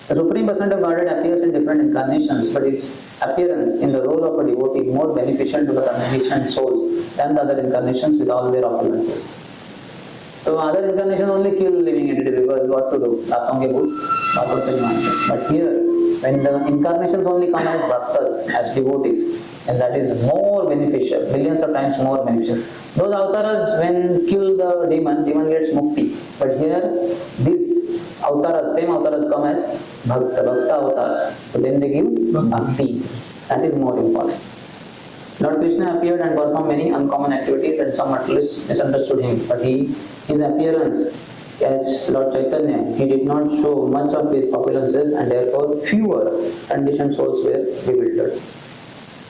The Supreme Personality of Godhead appears in different incarnations, but his appearance in the role of a devotee is more beneficial to the conditioned souls than the other incarnations with all their opulences. So other incarnations only kill living entities because what to do? But here, when the incarnations only come as bhaktas, as devotees, and that is more beneficial, billions of times more beneficial. Those avatars, when kill the demon gets mukti. But here, these avatars, same avatars come as bhakta avatars. So then they give bhakti. That is more important. Lord Krishna appeared and performed many uncommon activities, and some at least misunderstood him. But his appearance as Lord Chaitanya, he did not show much of his populences, and therefore fewer conditioned souls were bewildered.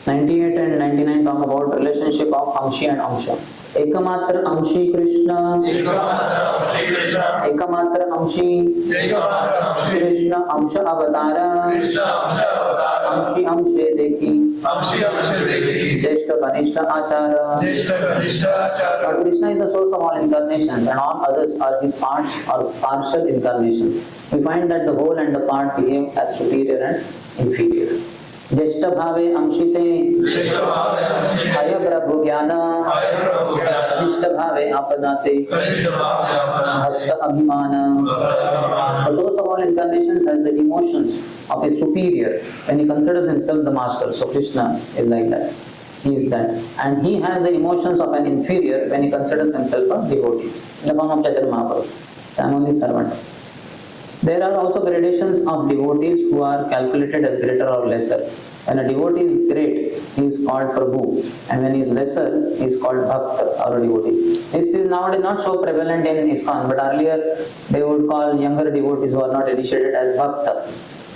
98 and 99 talk about relationship of Amshi and Amsha. Ekamatra Amshi Krishna, Ekamatra Amshi Krishna, Amsha Avatara, Amshi Amshe Dekhi, Jeshta Kanishta Achara. Lord Krishna is the source of all incarnations, and all others are his parts or partial incarnations. We find that the whole and the part behave as superior and inferior. Jeshta Bhave Amshite Aya Prabhu Jnana Kanishta Bhave Apadate Bhakta Abhimana. The source of all incarnations has the emotions of a superior when he considers himself the master. So Krishna is like that. He is that. And he has the emotions of an inferior when he considers himself a devotee. In the form of Chaitanya Mahaprabhu. I am only servant. There are also gradations of devotees who are calculated as greater or lesser. When a devotee is great, he is called Prabhu, and when he is lesser, he is called Bhakta or a devotee. This is nowadays not so prevalent in ISKCON, but earlier they would call younger devotees who are not initiated as Bhakta.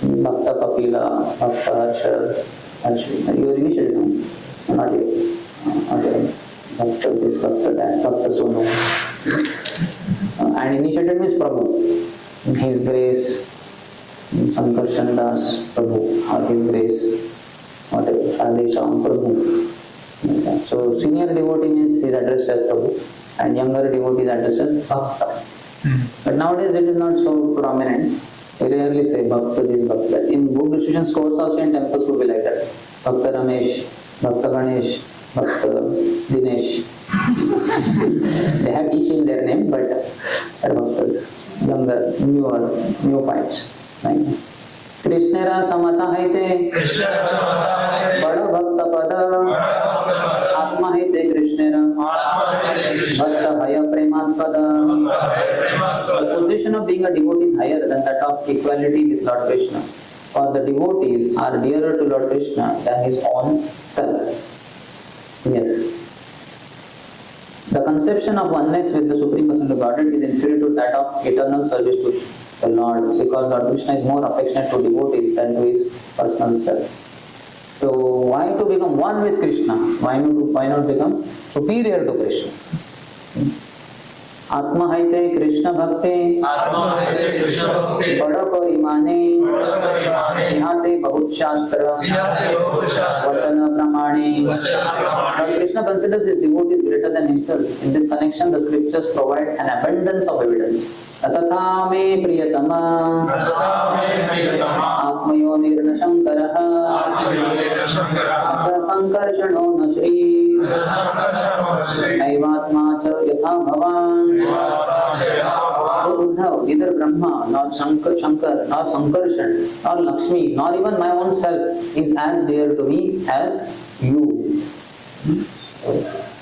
Bhakta Kapila, Bhakta Harsha. You are initiated, no? Not yet. Bhakta this, Bhakta that, Bhakta Sonu. And initiated means Prabhu. His Grace, Sankarshan Das Prabhu, or His Grace, whatever, Adesham Prabhu. So senior devotee means he is addressed as Prabhu, and younger devotee is addressed as Bhakta. But nowadays it is not so prominent. We rarely say Bhakta this, Bhakta that. In book distribution scores also in temples would be like that. Bhakta Ramesh, Bhakta Ganesh, Bhakta Dinesh. They have each in their name, but they are Bhaktas. Younger, neophytes. Right? Krishnera samata haite, bada bhakta pada, atma haite Krishnera, bhakta bhaya premaspada. The position of being a devotee is higher than that of equality with Lord Krishna. For the devotees are dearer to Lord Krishna than his own self. Yes. The conception of oneness with the Supreme Personality of Godhead is inferior to that of eternal service to the Lord, because Lord Krishna is more affectionate to devotees than to his personal self. So why to become one with Krishna? Why not become superior to Krishna? Atma haite Krishna bhakte, bada parimane, nihate bahut shastra, vachana pramane. While Krishna considers his devotees greater than himself, in this connection the scriptures provide an abundance of evidence. Tatha me priyatama, atmayo nirna shankaraha, atra sankarshano na shri, naivatma cha yatha bhavan. Uddhav, neither Brahma, nor Shankar, nor Sankarshan, nor Lakshmi, nor even my own self is as dear to me as you.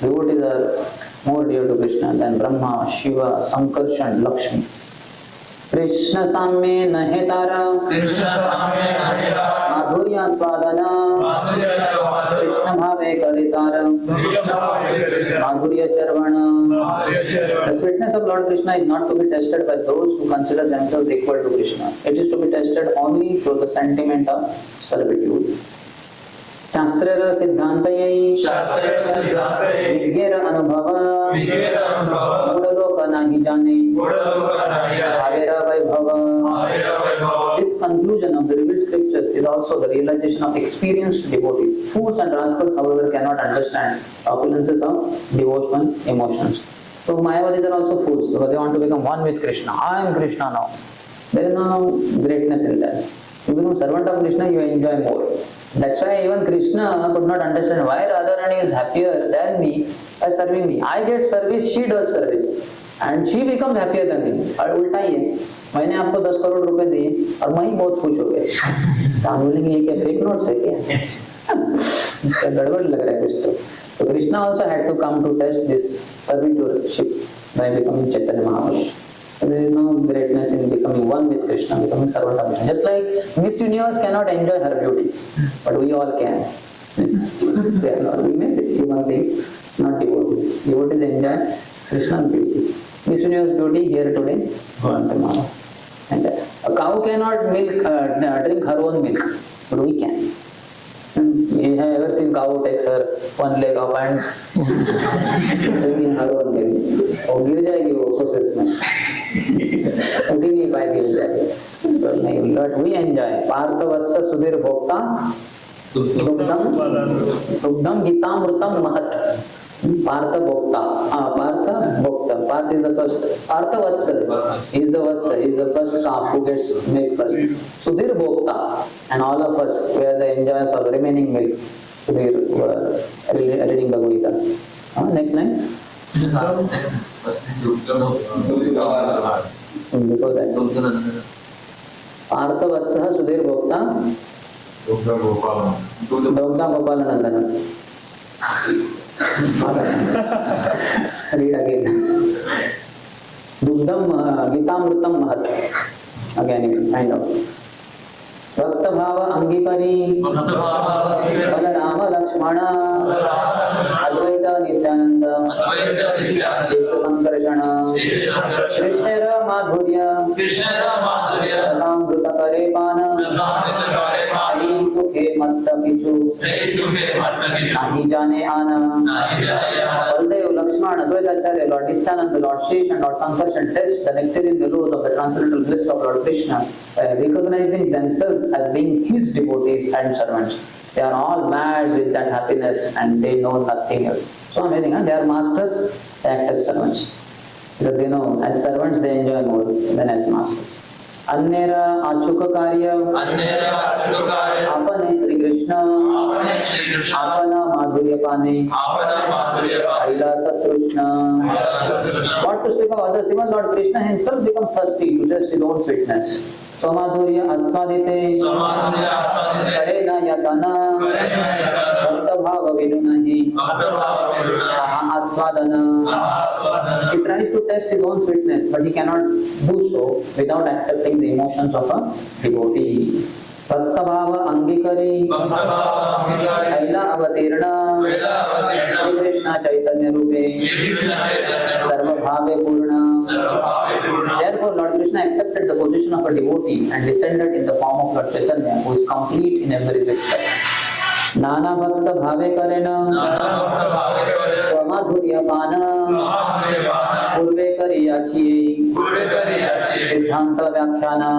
Devotees are more dear to Krishna than Brahma, Shiva, Sankarshan, Lakshmi. Krishna Samye Nahe Tara, माधुर्यास्वादन Krishna भावे करितार माधुर्य चर्वण. The sweetness of Lord Krishna is not to be tested by those who consider themselves equal to Krishna. It is to be tested only through the sentiment of servitude. शास्त्रेर सिद्धांतयै विज्ञेर अनुभव मूढ़लोक नहीं जाने हरेर वैभव. This conclusion of the revealed scriptures is also the realization of experienced devotees. Fools and rascals, however, cannot understand opulences of devotional emotions. So Mayavadis are also fools because they want to become one with Krishna. I am Krishna now. There is no greatness in that. You become servant of Krishna, you enjoy more. That's why even Krishna could not understand why Radharani is happier than me by serving me. I get service, she does service. And she becomes happier than me. और उल्टा ही है, मैंने आपको 10 करोड़ रुपए दिए और मैं ही बहुत खुश हो गया. तो हम बोलेंगे ये क्या फेक नोट्स है क्या? क्या गड़बड़ लग रहा है कुछ तो. So Krishna also had to come to test this servitorship by becoming Chaitanya Mahaprabhu. There is no greatness in becoming one with Krishna, becoming servant of Krishna. Just like Miss Universe cannot enjoy her beauty, but we all can. They are not. We may say human beings, not devotees. Devotees enjoy Krishna's beauty. Miss Universe beauty here today, gone tomorrow. And a cow cannot drink her own milk, but we can. You have ever seen cow takes her one leg up and drinking her own milk? वो गिर जाएगी वो process में. उठी नहीं पाएगी, गिर जाएगी. So नहीं, but we enjoy. पार्थवत्स सुधीर भोक्ता दुग्धम गीतामृतम महत्. Partha Bhokta. Partha Bhokta. Partha is the first. Partha Vatsal is the Vatsa, is the first calf who gets milk first. Sudhir Bhokta. And all of us, we are the enjoyers of remaining milk. Sudhir, reading Bhagavad Gita. Next line. Before that. Partha Vatsa Sudhir Bhokta. Dogda Gopalanandana. Read again. Dugdam Gitamrutam Mahat. Again, you can find out. Bhakta Bhava Angikari Balarama Lakshmana Advaita Nityananda Shesha Sankarshana Krishnera Madhurya Samvrita Kare Pana Sahi Sukhe Matta Pichu Nahi Jane Ana. Baldev, Lakshmana, Advaitacharya, Lord Nityananda, Lord Shesha and Lord Sankarshan test the nectarian velours of the transcendental bliss of Lord Krishna by recognizing themselves as being his devotees and servants. They are all mad with that happiness and they know nothing else. So amazing, huh? They are masters, they act as servants. Because they know as servants they enjoy more than as masters. Annera Achuka Karya Apane Sri Krishna Apana Madhurya Pane Aila Satrushna. What to speak of others? Even Lord Krishna himself becomes thirsty to test his own sweetness. Swamadhurya Aswadite Karena Yatana Bhakta Bhava Vidunahi Aswadana. He tries to test his own sweetness, but he cannot do so without accepting the emotions of a devotee. Bhakta Bhava Angikari Aila Avatirna Shri Krishna Chaitanya Rupe Sarva Bhave Purna. Therefore, Lord Krishna accepted the position of a devotee and descended in the form of Lord Chaitanya, who is complete in every respect. Nana Bhakta Bhave Karena Swamadhurya Pana Purve Kariyachi Siddhanta Vyakhyana.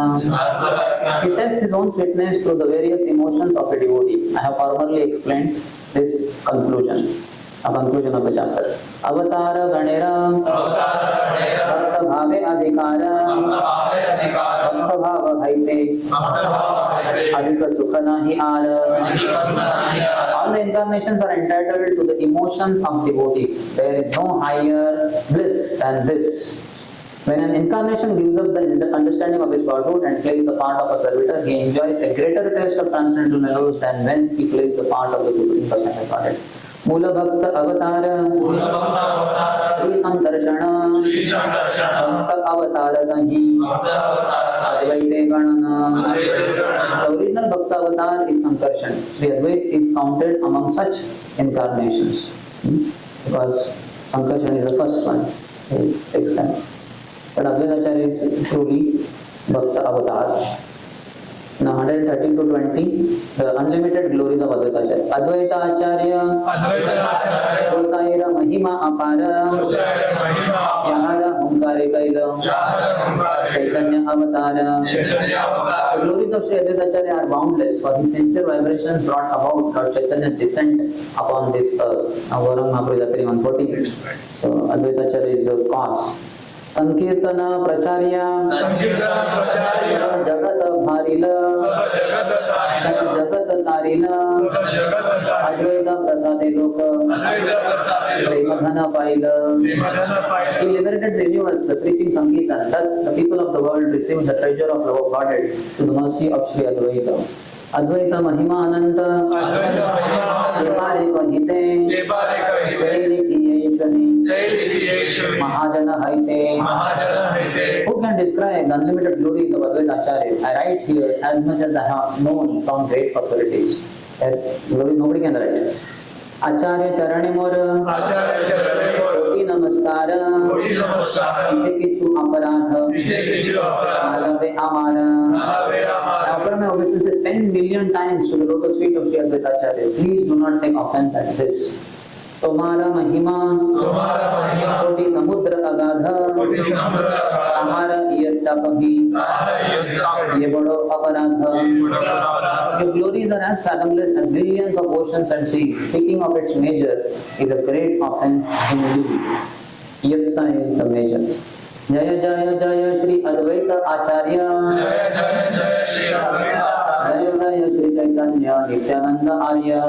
He tests his own sweetness through the various emotions of a devotee. I have formerly explained this conclusion. A conclusion of the chapter. Avatara Ganera Bhakta Bhave Adhikara Bhakta Bhava Haite Adhika Sukha Nahi Ara. All the incarnations are entitled to the emotions of devotees. There is no higher bliss than this. When an incarnation gives up the understanding of his godhood and plays the part of a servitor, he enjoys a greater taste of transcendental mellows than when he plays the part of the Supreme Personality of Godhead. Mula Bhakta Avatara Sri Sankarshana Bhakta Avatara Tahi Advaite Ganana. The original Bhakta avatar is Sankarshan. Sri Advaita is counted among such incarnations. Because Sankarshan is the first one. It takes time. But Advaita Acharya is truly Bhakta avatar. Now 113 to 20, the unlimited glories of Advaita Acharya. Advaita Acharya, Gosaira Mahima Apara, Yahara Hunkare Kaila, Chaitanya Avatara. The glories of Sri Advaita Acharya are boundless, for his sincere vibrations brought about Lord Chaitanya's descent upon this earth. Now Gauranga Mahaprabhu is appearing on 14. So Advaita Acharya is the cause. Sankirtana Pracharya, Jagat Bharila, Sat Jagat Tarila, Advaita Prasade Loka, Premadhana Paila. He liberated the universe by preaching Sankirtan. Thus, the people of the world received the treasure of love of Godhead to the mercy of Sri Advaita. Advaita Mahima Ananta, Depare Kahite, Saili Kiyeshwani, Mahajana Haite. Who can describe the unlimited glories of Advaita Acharya? I write here as much as I have known from great authorities. Glory nobody can write. Acharya Charane Mora, Koti Namaskara, Ite Kichu Aparatha, Alave Amara. After my obviously said 10 million times to the lotus feet of Sri Advaita Acharya. Please do not take offense at this. Tomara Mahima, Koti Samudra Agadha, Amara Iyattapahi, Yebodo Aparadha. Your glories are as fathomless as billions of oceans and seas. Speaking of its measure is a great offense in you. Yatta is the measure. Jaya Jaya Jaya Shri Advaita Acharya. Jaya Jaya Shri Advaita. Jaya Jaya Shri Chaitanya Nityananda Arya.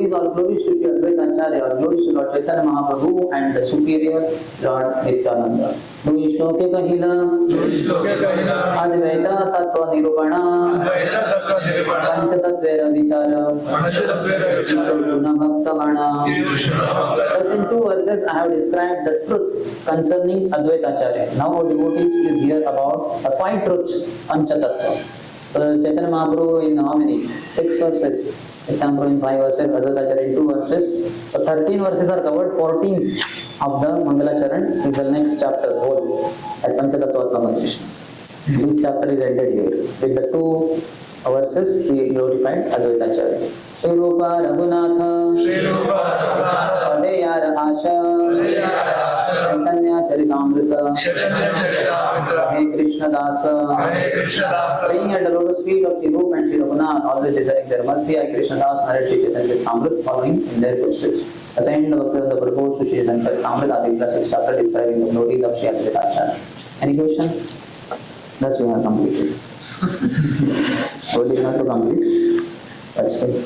All glories to Shri Advaita Acharya, all glories to Lord Chaitanya Mahaprabhu and the superior Lord Nityananda. Dui shloke kahila, Advaita Tattva Nirupana, Pancha Tattvera Vichara, Shuna Bhakta Gana. Thus in 2 verses I have described the truth concerning Advaita Acharya. Now our devotees please hear about the 5 truths, Pancha Tattva. So Chaitanya Mahaprabhu in how many? 6 verses. Chaitanya Mahaprabhu in 5 verses, Advaita Acharya in 2 verses. So 13 verses are covered, 14th of the Mangalacharan is the next chapter whole at Panchatattva Krishna. This chapter is ended here. With the 2 verses he glorified Advaita Acharya. Shri Rupa Raghunatha, Padeyara Asha, Chaitanya Charitamrita, Hare Krishna Dasa. Praying at the lotus feet of Shri Rupa and Shri Raghunath, always desiring their mercy, Hare Krishna Das narrates Shri Chaitanya Charitamrita following in their footsteps. Assigned the Bhaktivinoda Prabhu to Shri Chaitanya Charitamrita, Adi-lila 6th chapter describing the glories of Shri Advaita Acharya. Any question? Thus we have completed. Only not to complete, but still.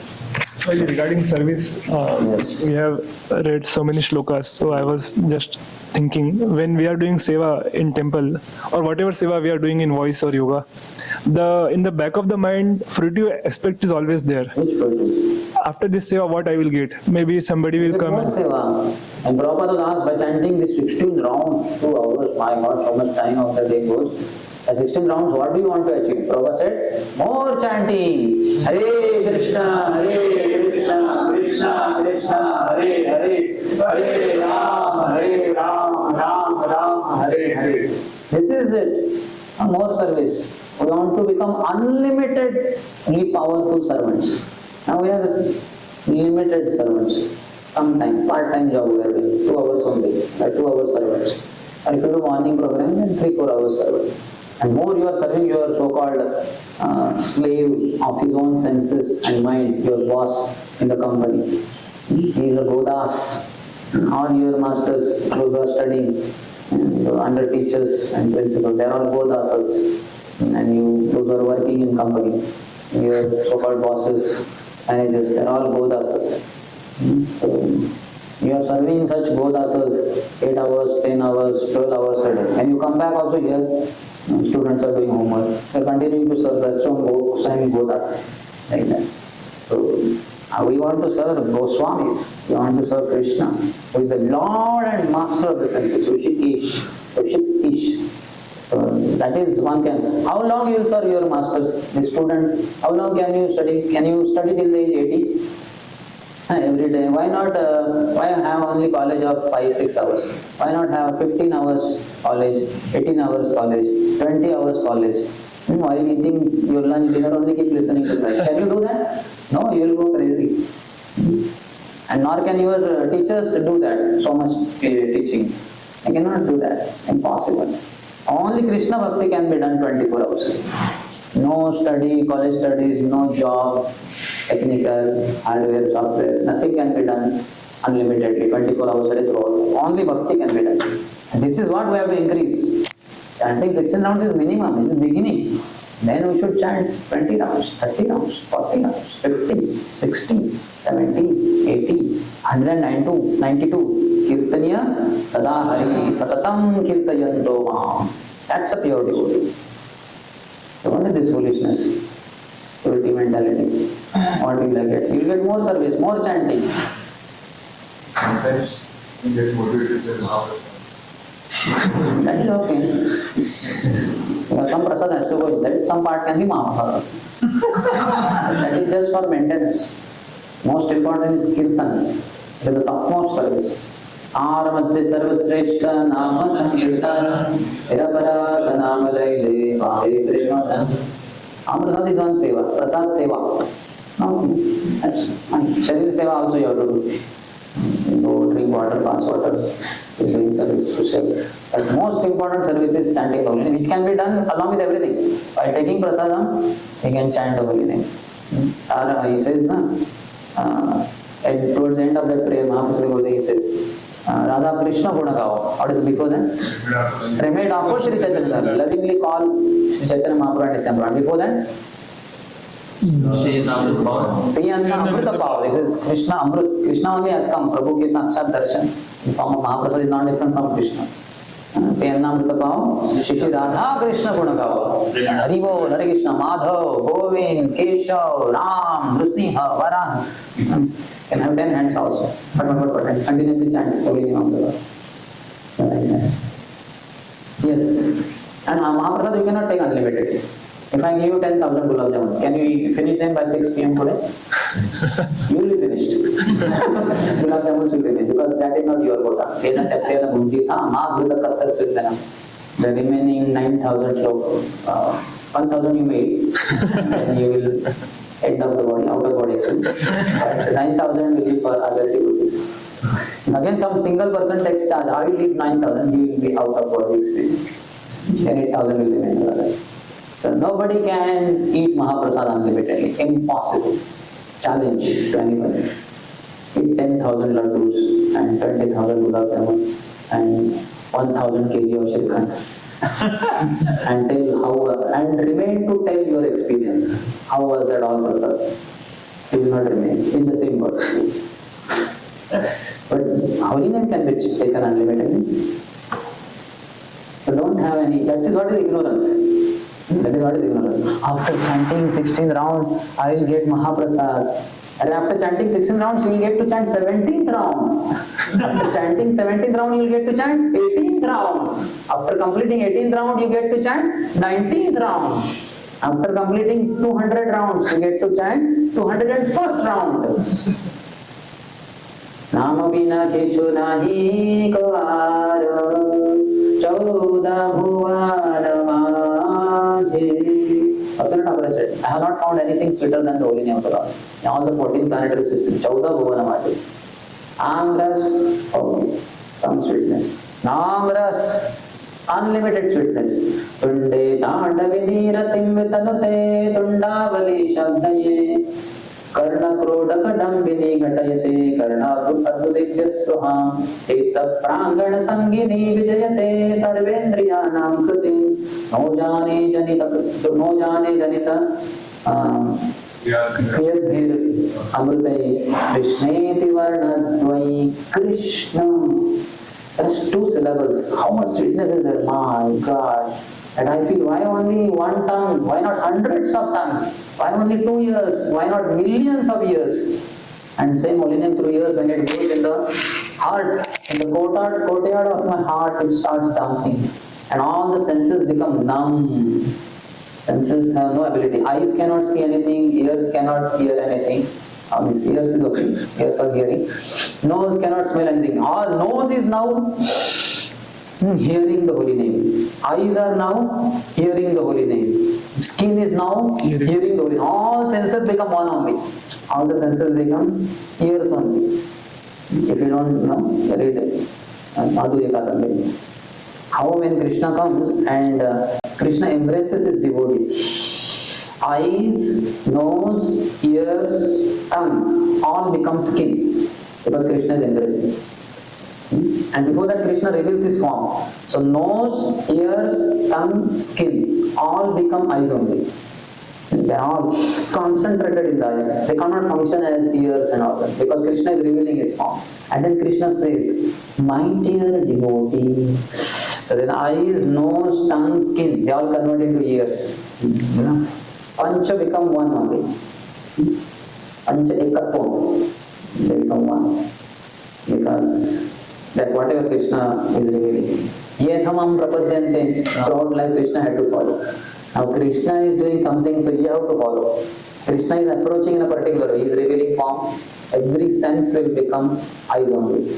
Regarding service, Yes. we have read so many shlokas. So I was just thinking, when we are doing seva in temple or whatever seva we are doing in voice or yoga, in the back of the mind, fruitive aspect is always there. Which fruitive? After this seva, what I will get? Maybe somebody will come. More seva. And Prabhupada was asked by chanting these 16 rounds, 2 hours. My God, so much time of the day goes. At 16 rounds, what do you want to achieve? Prabhupada said, more chanting. Hare Krishna, Krishna Krishna, Hare Hare, Hare Ram, Ram Ram, Hare Hare. This is it. More service. We want to become unlimitedly powerful servants. Now we are limited servants. Sometime, part-time job we are doing, 2 hours only, like 2 hours servants. And if you do morning program, then 3-4 hours servant. And more you are serving your so-called slave of his own senses and mind, your boss in the company. He is a Godas. All your masters, those who are studying, and under teachers and principals, they are all Godasas. And you, those who are working in company, your so-called bosses, managers, they are all Godasas. So you are serving such Godasas 8 hours, 10 hours, 12 hours a day. And you come back also here, students are doing homework. They are continuing to serve that some books and Godas. Like that. So we want to serve Goswamis. We want to serve Krishna, who is the Lord and Master of the senses, Ushikesh. So that is one can. How long you will serve your masters, the student? How long can you study? Can you study till the age 80? Every day. Why not? Why have only college of 5-6 hours? Why not have 15 hours college, 18 hours college, 20 hours college? While eating your lunch, dinner, only keep listening to Christ. Can you do that? No, you will go crazy. And nor can your teachers do that. So much teaching. I cannot do that. Impossible. Only Krishna Bhakti can be done 24 hours. No study, college studies, no job, technical, hardware, software, nothing can be done unlimitedly, 24 hours a day throughout. Only Bhakti can be done. And this is what we have to increase. Chanting 16 rounds is minimum, is the beginning. Then we should chant 20 rounds, 30 rounds, 40 rounds, 50, 60, 70, 80, 192, 92. Kirtaniya sada hari satatam kirtayanto mam. That's a pure devotee. Don't do this foolishness, purity mentality. What will I get? You will get more service, more chanting. Sometimes you get motivated to Mahaprasad. That is okay. Some prasad has to go inside, some part can be Mahaprasad. That is just for maintenance. Most important is Kirtan. It is the topmost service. Madhya Sarvasreshta Nama Sankirtan Iraparaga Nama Laile Vade Premadan. Mahaprasad is one seva, prasad seva. No, that's fine. Sharir seva also you have to do. Go drink water, pass water, doing service to share. But most important service is chanting the holy name, which can be done along with everything. By taking prasadam, we can chant the holy name. He says, towards the end of that prayer, Mahaprasad he says, Radha Krishna Gunagao. What is before that? Remade of Sri Chaitanya. Lovingly call Sri Chaitanya Mahaprabhu and Nityananda. Before that? Say Amrita Pav. This is Krishna Amrit. Krishna only has come. Prabhu ki Sakshat Darshan. The form of Mahaprasad is not different from Krishna. Say Amrita Pav. Shri Radha Krishna Gunagao. Haribo, Hare Krishna, Madhav, Govind, Keshav, Ram, Nrsimha, Varaha. Can have 10 hands also. But continuously chant holy name of the Lord. Yes. And Mahaprasad you cannot take unlimited. If I give you 10,000 gulab jamun, can you finish them by 6 p.m. today? You will be finished. Gulab jamuns will remain because that is not your quota. The remaining 9,000 slok, 1,000 you made, and you will end of the body, outer body experience. But 9,000 will be for other devotees. Again, some single person takes charge. How you leave 9,000, you will be out of body experience. Then 8,000 will remain alive. So nobody can eat Mahaprasad unlimitedly. Impossible. Challenge to anybody. Eat 10,000 laddus and 20,000 gulab jamun and 1,000 kg of shrikhand. And tell how, and remain to tell your experience. How was that all prasad? You will not remain in the same word. But holy name can be taken unlimitedly. So don't have any, that is what is ignorance. That is what is ignorance. After chanting 16th round, I will get Mahaprasad. And after chanting 16 rounds, you will get to chant 17th round. After chanting 17th round, you will get to chant 18th round. After completing 18th round, you get to chant 19th round. After completing 200 rounds, you get to chant 201st round. Nama bina kechu nahi koaro, chauda bhuvana maje. I have not found anything sweeter than the holy name of the Lord. In all the 14 planetary systems, chauda bhuvana maje. Amras, oh, some sweetness. Namras, unlimited sweetness. Tunde tandavi niratim vitanute tundavali shabdaye. Karna krodaka dambini gatayate karna advudivya spruham cheta prangana sangini vijayate sarvendriyanam krutim no jane janita kriyadbhir amrutai krishneti varnadvai Krishna. Just 2 syllables. How much sweetness is there? My God. And I feel, why only one tongue? Why not hundreds of tongues? Why only 2 years? Why not millions of years? And same holy name through years, when it goes in the heart, in the courtyard of my heart, it starts dancing. and all the senses become numb. Senses have no ability. Eyes cannot see anything, ears cannot hear anything. Means ears is okay, ears are hearing. Nose cannot smell anything. All nose is now hearing the holy name. Eyes are now hearing the holy name. Skin is now hearing the holy name. All senses become one only. All the senses become ears only. If you don't know, read Madhurya Kathambari. How when Krishna comes and Krishna embraces his devotee, eyes, nose, ears, tongue all become skin because Krishna is embracing. And before that Krishna reveals his form. So nose, ears, tongue, skin all become eyes only. They are all concentrated in the eyes. They cannot function as ears and all that because Krishna is revealing his form. And then Krishna says, my dear devotee. So then eyes, nose, tongue, skin, they all convert into ears. Pancha become one only. Pancha ekatvam. They become one. Because that whatever Krishna is revealing. Yethamam prapadyante. Throughout life Krishna had to follow. Now Krishna is doing something, so you have to follow. Krishna is approaching in a particular way. He is revealing form. Every sense will become eyes only.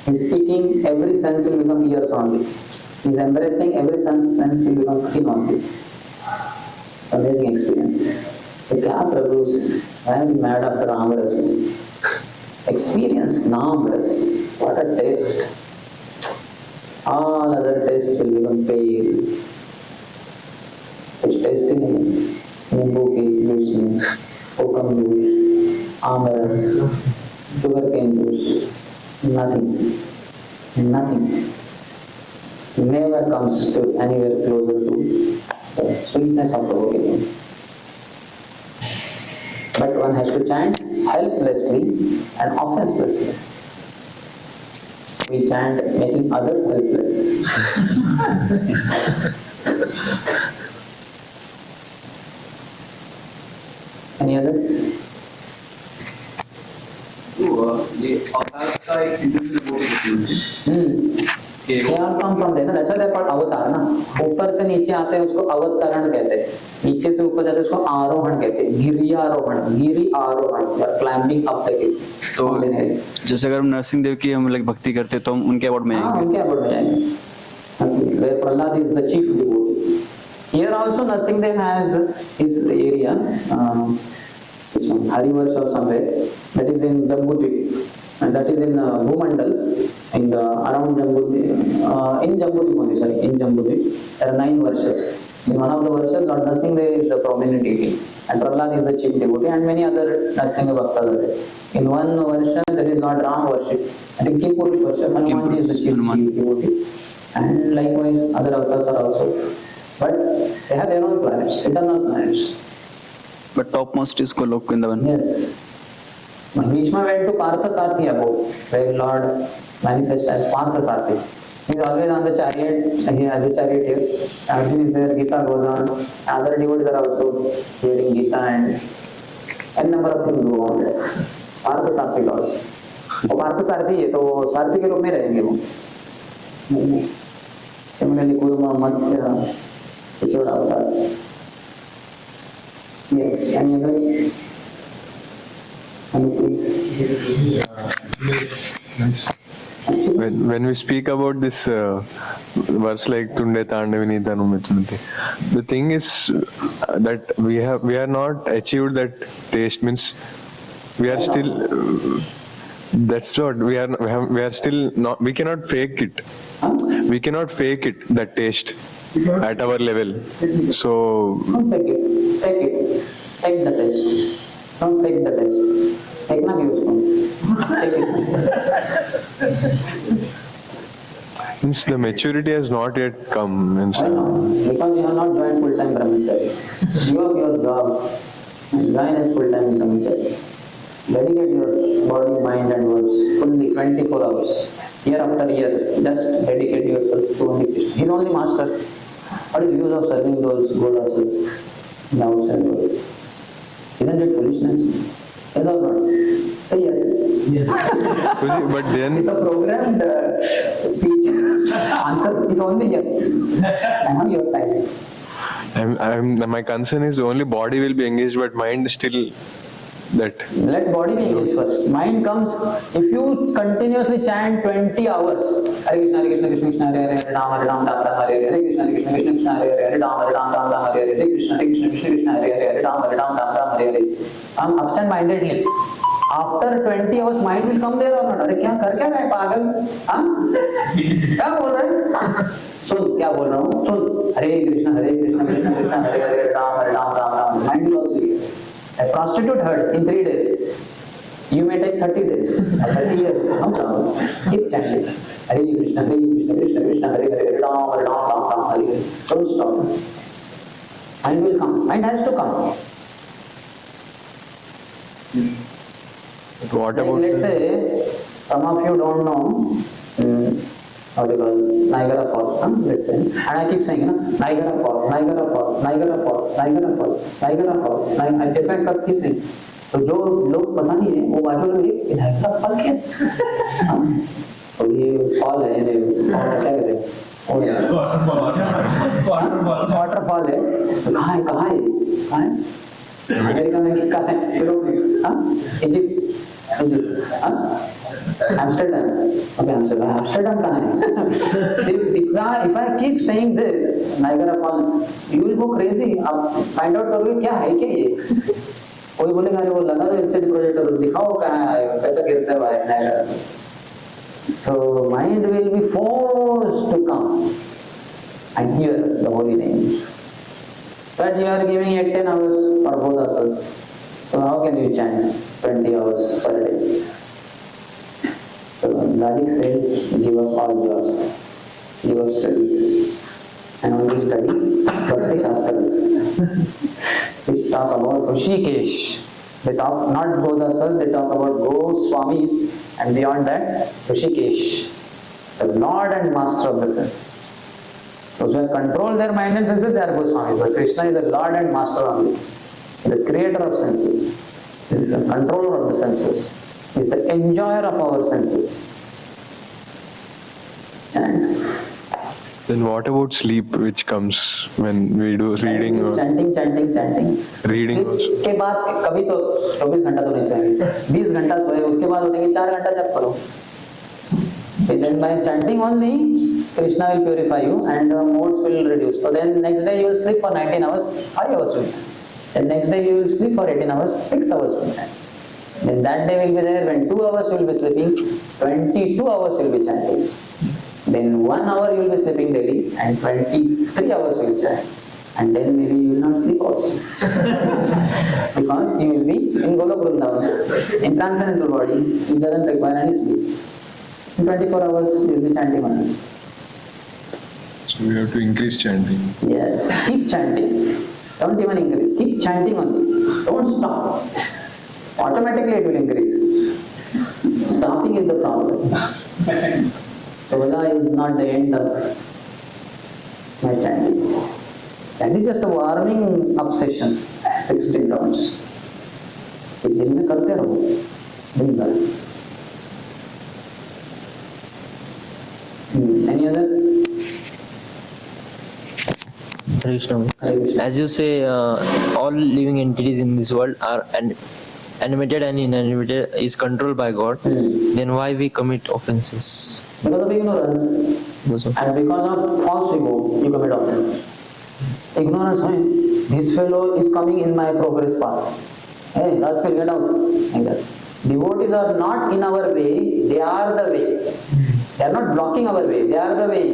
He is speaking, every sense will become ears only. He is embracing, every sense will become skin only. Amazing experience. क्या प्रभु's, I am mad after Amras. Experience Namras. What a taste. All other tastes will become pale. कुछ taste ही नहीं है नींबू के juice में kokum juice aamras sugar cane juice nothing never comes to anywhere closer to the sweetness of the holy name. But one has to chant helplessly and offenselessly. We chant making others helpless. Any other? ये अवतार का एक interview बोल They all come from there, ना? That's why they're called अवतार ना. ऊपर से नीचे आते हैं उसको अवतरण कहते हैं. नीचे से ऊपर जाते हैं उसको आरोहण कहते हैं. गिरियारोहण, गिरि आरोहण. They're climbing up the hill. तो जैसे अगर हम नरसिंह देव की हम भक्ति करते हैं तो हम उनके अवार्ड में हाँ, आएंगे. उनके अवार्ड में जाएंगे. Where Prahlad is the chief devotee. Here also Narsinghdev has his area, which one? Harivarsha or somewhere. That is in Jambudvip, and that is in Bhumandal, in the around Jambudvip, in Jambudvip. There are 9 verses. In one of the verses, Lord Narsinghdev is the prominent deity, and Prahlad is the chief devotee, and many other Narsingha Bhaktas are there. In one version, there is Lord Ram worship. I think Kim Purush worship, Hanumanji is the chief devotee, and likewise other avatars are also. But they have their own planets, eternal planets. But topmost is Golok Vrindavan. Yes. Bhishma went to Parthasarthi abode, where Lord manifests as Parthasarthi. He is always on the chariot, he has a chariot here. Arjuna is there, Gita goes on. Other devotees are also hearing Gita and n number of things go on there. Parthasarthi Lord. वो पार्थसारथी है तो वो सारथी के रूप में रहेंगे वो. Similarly, Kurma, Matsya, Kichora avatar. Yes, any other? When we speak about this verse like Tunde Tandavini Tanumitunti, the thing is that we are not achieved that taste, means we are still that's what we are still not, we cannot fake it. We cannot fake it, that taste at our level. So don't fake it. Take it. Take the taste. Don't fake the taste. Take ना कि उसको. Take it. means the maturity has not yet come. Means, Why not? Because you have not joined full-time brahmachari. You have your job and join as full-time brahmachari. Dedicate your body, mind and words fully 24 hours. Year after year, just dedicate yourself to only Krishna. He is only master. What is the use of serving those godasses in the outside world? Isn't it foolishness? Yes or not? Say yes. But then It's a programmed speech. Answer is only yes. And now you're silent. my concern is only body will be engaged, but mind still that. Let body be engaged first. Mind comes, if you continuously chant 20 hours, Hare Krishna, Hare Krishna, Krishna Krishna, Hare Hare, Hare Rama, Hare Rama, Rama Rama, Hare Hare, Hare Krishna, Hare Krishna, Krishna Krishna, Hare Hare, Hare Rama, Hare Rama, Rama Rama, Hare Hare, Hare Krishna, Hare Krishna, Krishna Krishna, Hare Hare, Hare Rama, Hare Rama, Rama Rama, Hare Hare. I'm absent-mindedly. After 20 hours, mind will come there or not? अरे क्या कर क्या रहा है पागल? हाँ? क्या बोल रहा है? सुन क्या बोल रहा हूँ? सुन हरे Krishna Krishna Krishna Hare Hare Hare Ram Ram Ram. Mind will also hear. A prostitute heard in 3 days. You may take 30 days or 30 years. No problem. Keep chanting. Hare Krishna, Krishna Krishna, Hare Hare, Hare Ram, Hare Hare. Don't stop. Mind will come. Mind has to come. What Like, about let's say some of you don't know how they call Niagara Falls, let's say, and I keep saying, Niagara Falls, Niagara Falls, Niagara Falls, Niagara Falls, Niagara Falls. If I keep saying, तो जो लोग पता नहीं है वो बाजू में एक नाइगरा फॉल क्या तो ये फॉल है फॉल क्या कहते हैं वाटरफॉल है तो कहाँ है अमेरिका में कहाँ है Europe Egypt Amsterdam. Okay, Amsterdam कहाँ है? If I keep saying this, Niagara Falls, you will go crazy. आप find out करोगे क्या है क्या ये? कोई बोलेगा अरे वो लगा दो एलसीडी प्रोजेक्टर दिखाओ कहाँ है कैसा गिरता है भाई Niagara. So mind will be forced to come and hear the holy name. But you are giving it 10 hours for both asas. So how can you chant 20 hours per day? So logic says give up all jobs, give up studies, and only study Bhakti Shastras, which talk about Rishikesh. They talk not Bodhasas, they talk about Goswamis, and beyond that, Rishikesh, the Lord and Master of the senses. Those who control their mind and senses, they are Goswamis. But Krishna is the Lord and Master only, the creator of senses. He is the controller of the senses. He is the enjoyer of our senses. And then what about sleep, which comes when we do reading or chanting. reading Sleep also? के बाद कभी तो 24 घंटा तो नहीं सोएंगे, 20 घंटा सोए, उसके बाद उठेंगे 4 घंटा जप करो. Then by chanting only, Krishna will purify you and modes will reduce. So then next day you will sleep for 19 hours, 5 hours will chant. Then next day you will sleep for 18 hours, 6 hours will chant. Then that day will be there when 2 hours you will be sleeping, 22 hours you will be chanting. Then 1 hour you will be sleeping daily and 23 hours you will chant. And then maybe you will not sleep also. Because you will be in Golok Vrindavan, in transcendental body, it doesn't require any sleep. In 24 hours you will be chanting only. So we have to increase chanting. Yes, keep chanting. Don't even increase. Keep chanting only. Don't stop. Automatically it will increase. Stopping is the problem. Sola is not the end of my chanting. That is just a warming up session. 16 rounds. ये दिन में करते रहो, दिन भर. Any other? Hare Krishna. As you say, all living entities in this world are animated and inanimated is controlled by God. Then why we commit offenses? Because of ignorance. And because of false ego, you commit offense. Ignorance, hey, this fellow is coming in my progress path. Hey, rascal, get out. Like that. Devotees are not in our way, they are the way. They are not blocking our way, they are the way.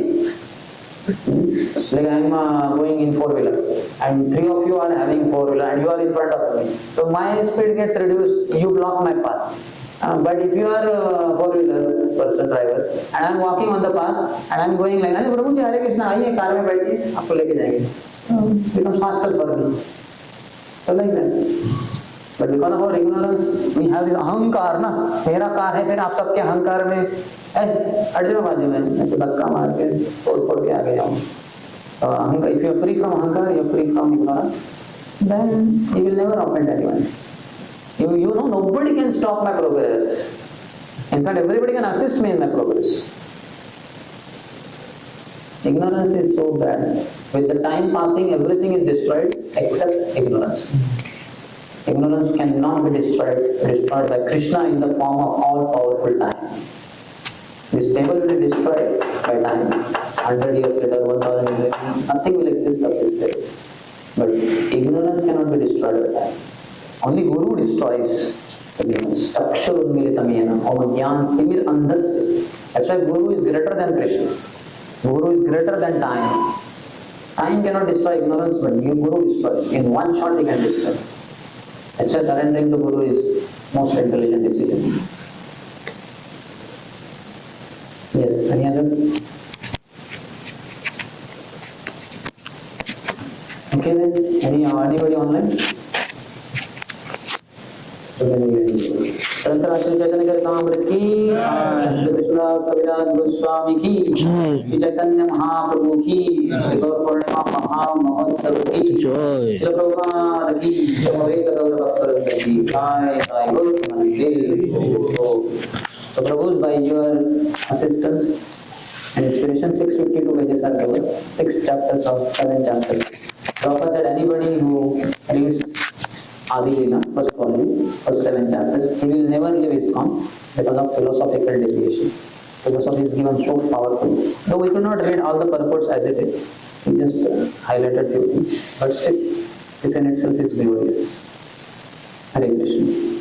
Like I am going in 4-wheeler and 3 of you are having 4-wheeler and you are in front of me. So my speed gets reduced, you block my path. But if you are a 4-wheeler person driver and I am walking on the path and I am going like, अरे प्रभु जी हरे कृष्णा आइए car में बैठिए आपको लेके जाएंगे. Becomes faster for me. So like that. But because of our ignorance, we have this अहंकार ना, मेरा कार है फिर आप सबके अहंकार में हट जाओ बाजू में, मैं तो धक्का मार के तोड़ के आगे जाऊँ. If you are free from ahankar, you are free from ignorance, then you will never offend anyone. You know, nobody can stop my progress. In fact, everybody can assist me in my progress. Ignorance is so bad. With the time passing, everything is destroyed except ignorance. Ignorance cannot be destroyed by Krishna in the form of all-powerful time. This table will be destroyed by time. 100 years later, 1000 years later, nothing will exist of this table. But ignorance cannot be destroyed by time. Only Guru destroys ignorance. Akshar-unmilitamena, omagyan timir andhasya. That's why Guru is greater than Krishna. Guru is greater than time. Time cannot destroy ignorance, but Guru destroys. In one shot he can destroy. That's why surrendering to Guru is most intelligent decision. Yes, any other? Okay then, anybody online? Sundarshyam Chaitanya Charitamrita ki jai, Shri Krishnadas Kaviraj Goswami ki jai, Shri Chaitanya Mahaprabhu ki, Shri Gaur Purnima Maha Mahotsav ki jai, Shri Prabhupada ki, Shri Vivek Gaur Bhakta ki jai, Jai Guru Mandir. So Prabhu, by your assistance and inspiration, 652 pages are covered, 6 chapters of 7 chapters. Prabhupada said anybody who reads Adi-lila, first volume, first 7 chapters, he will never leave ISKCON because of philosophical deviation. Philosophy is given so powerful. Though we could not read all the purports as it is, we just highlighted few things. But still, this in itself is glorious. Hare Krishna.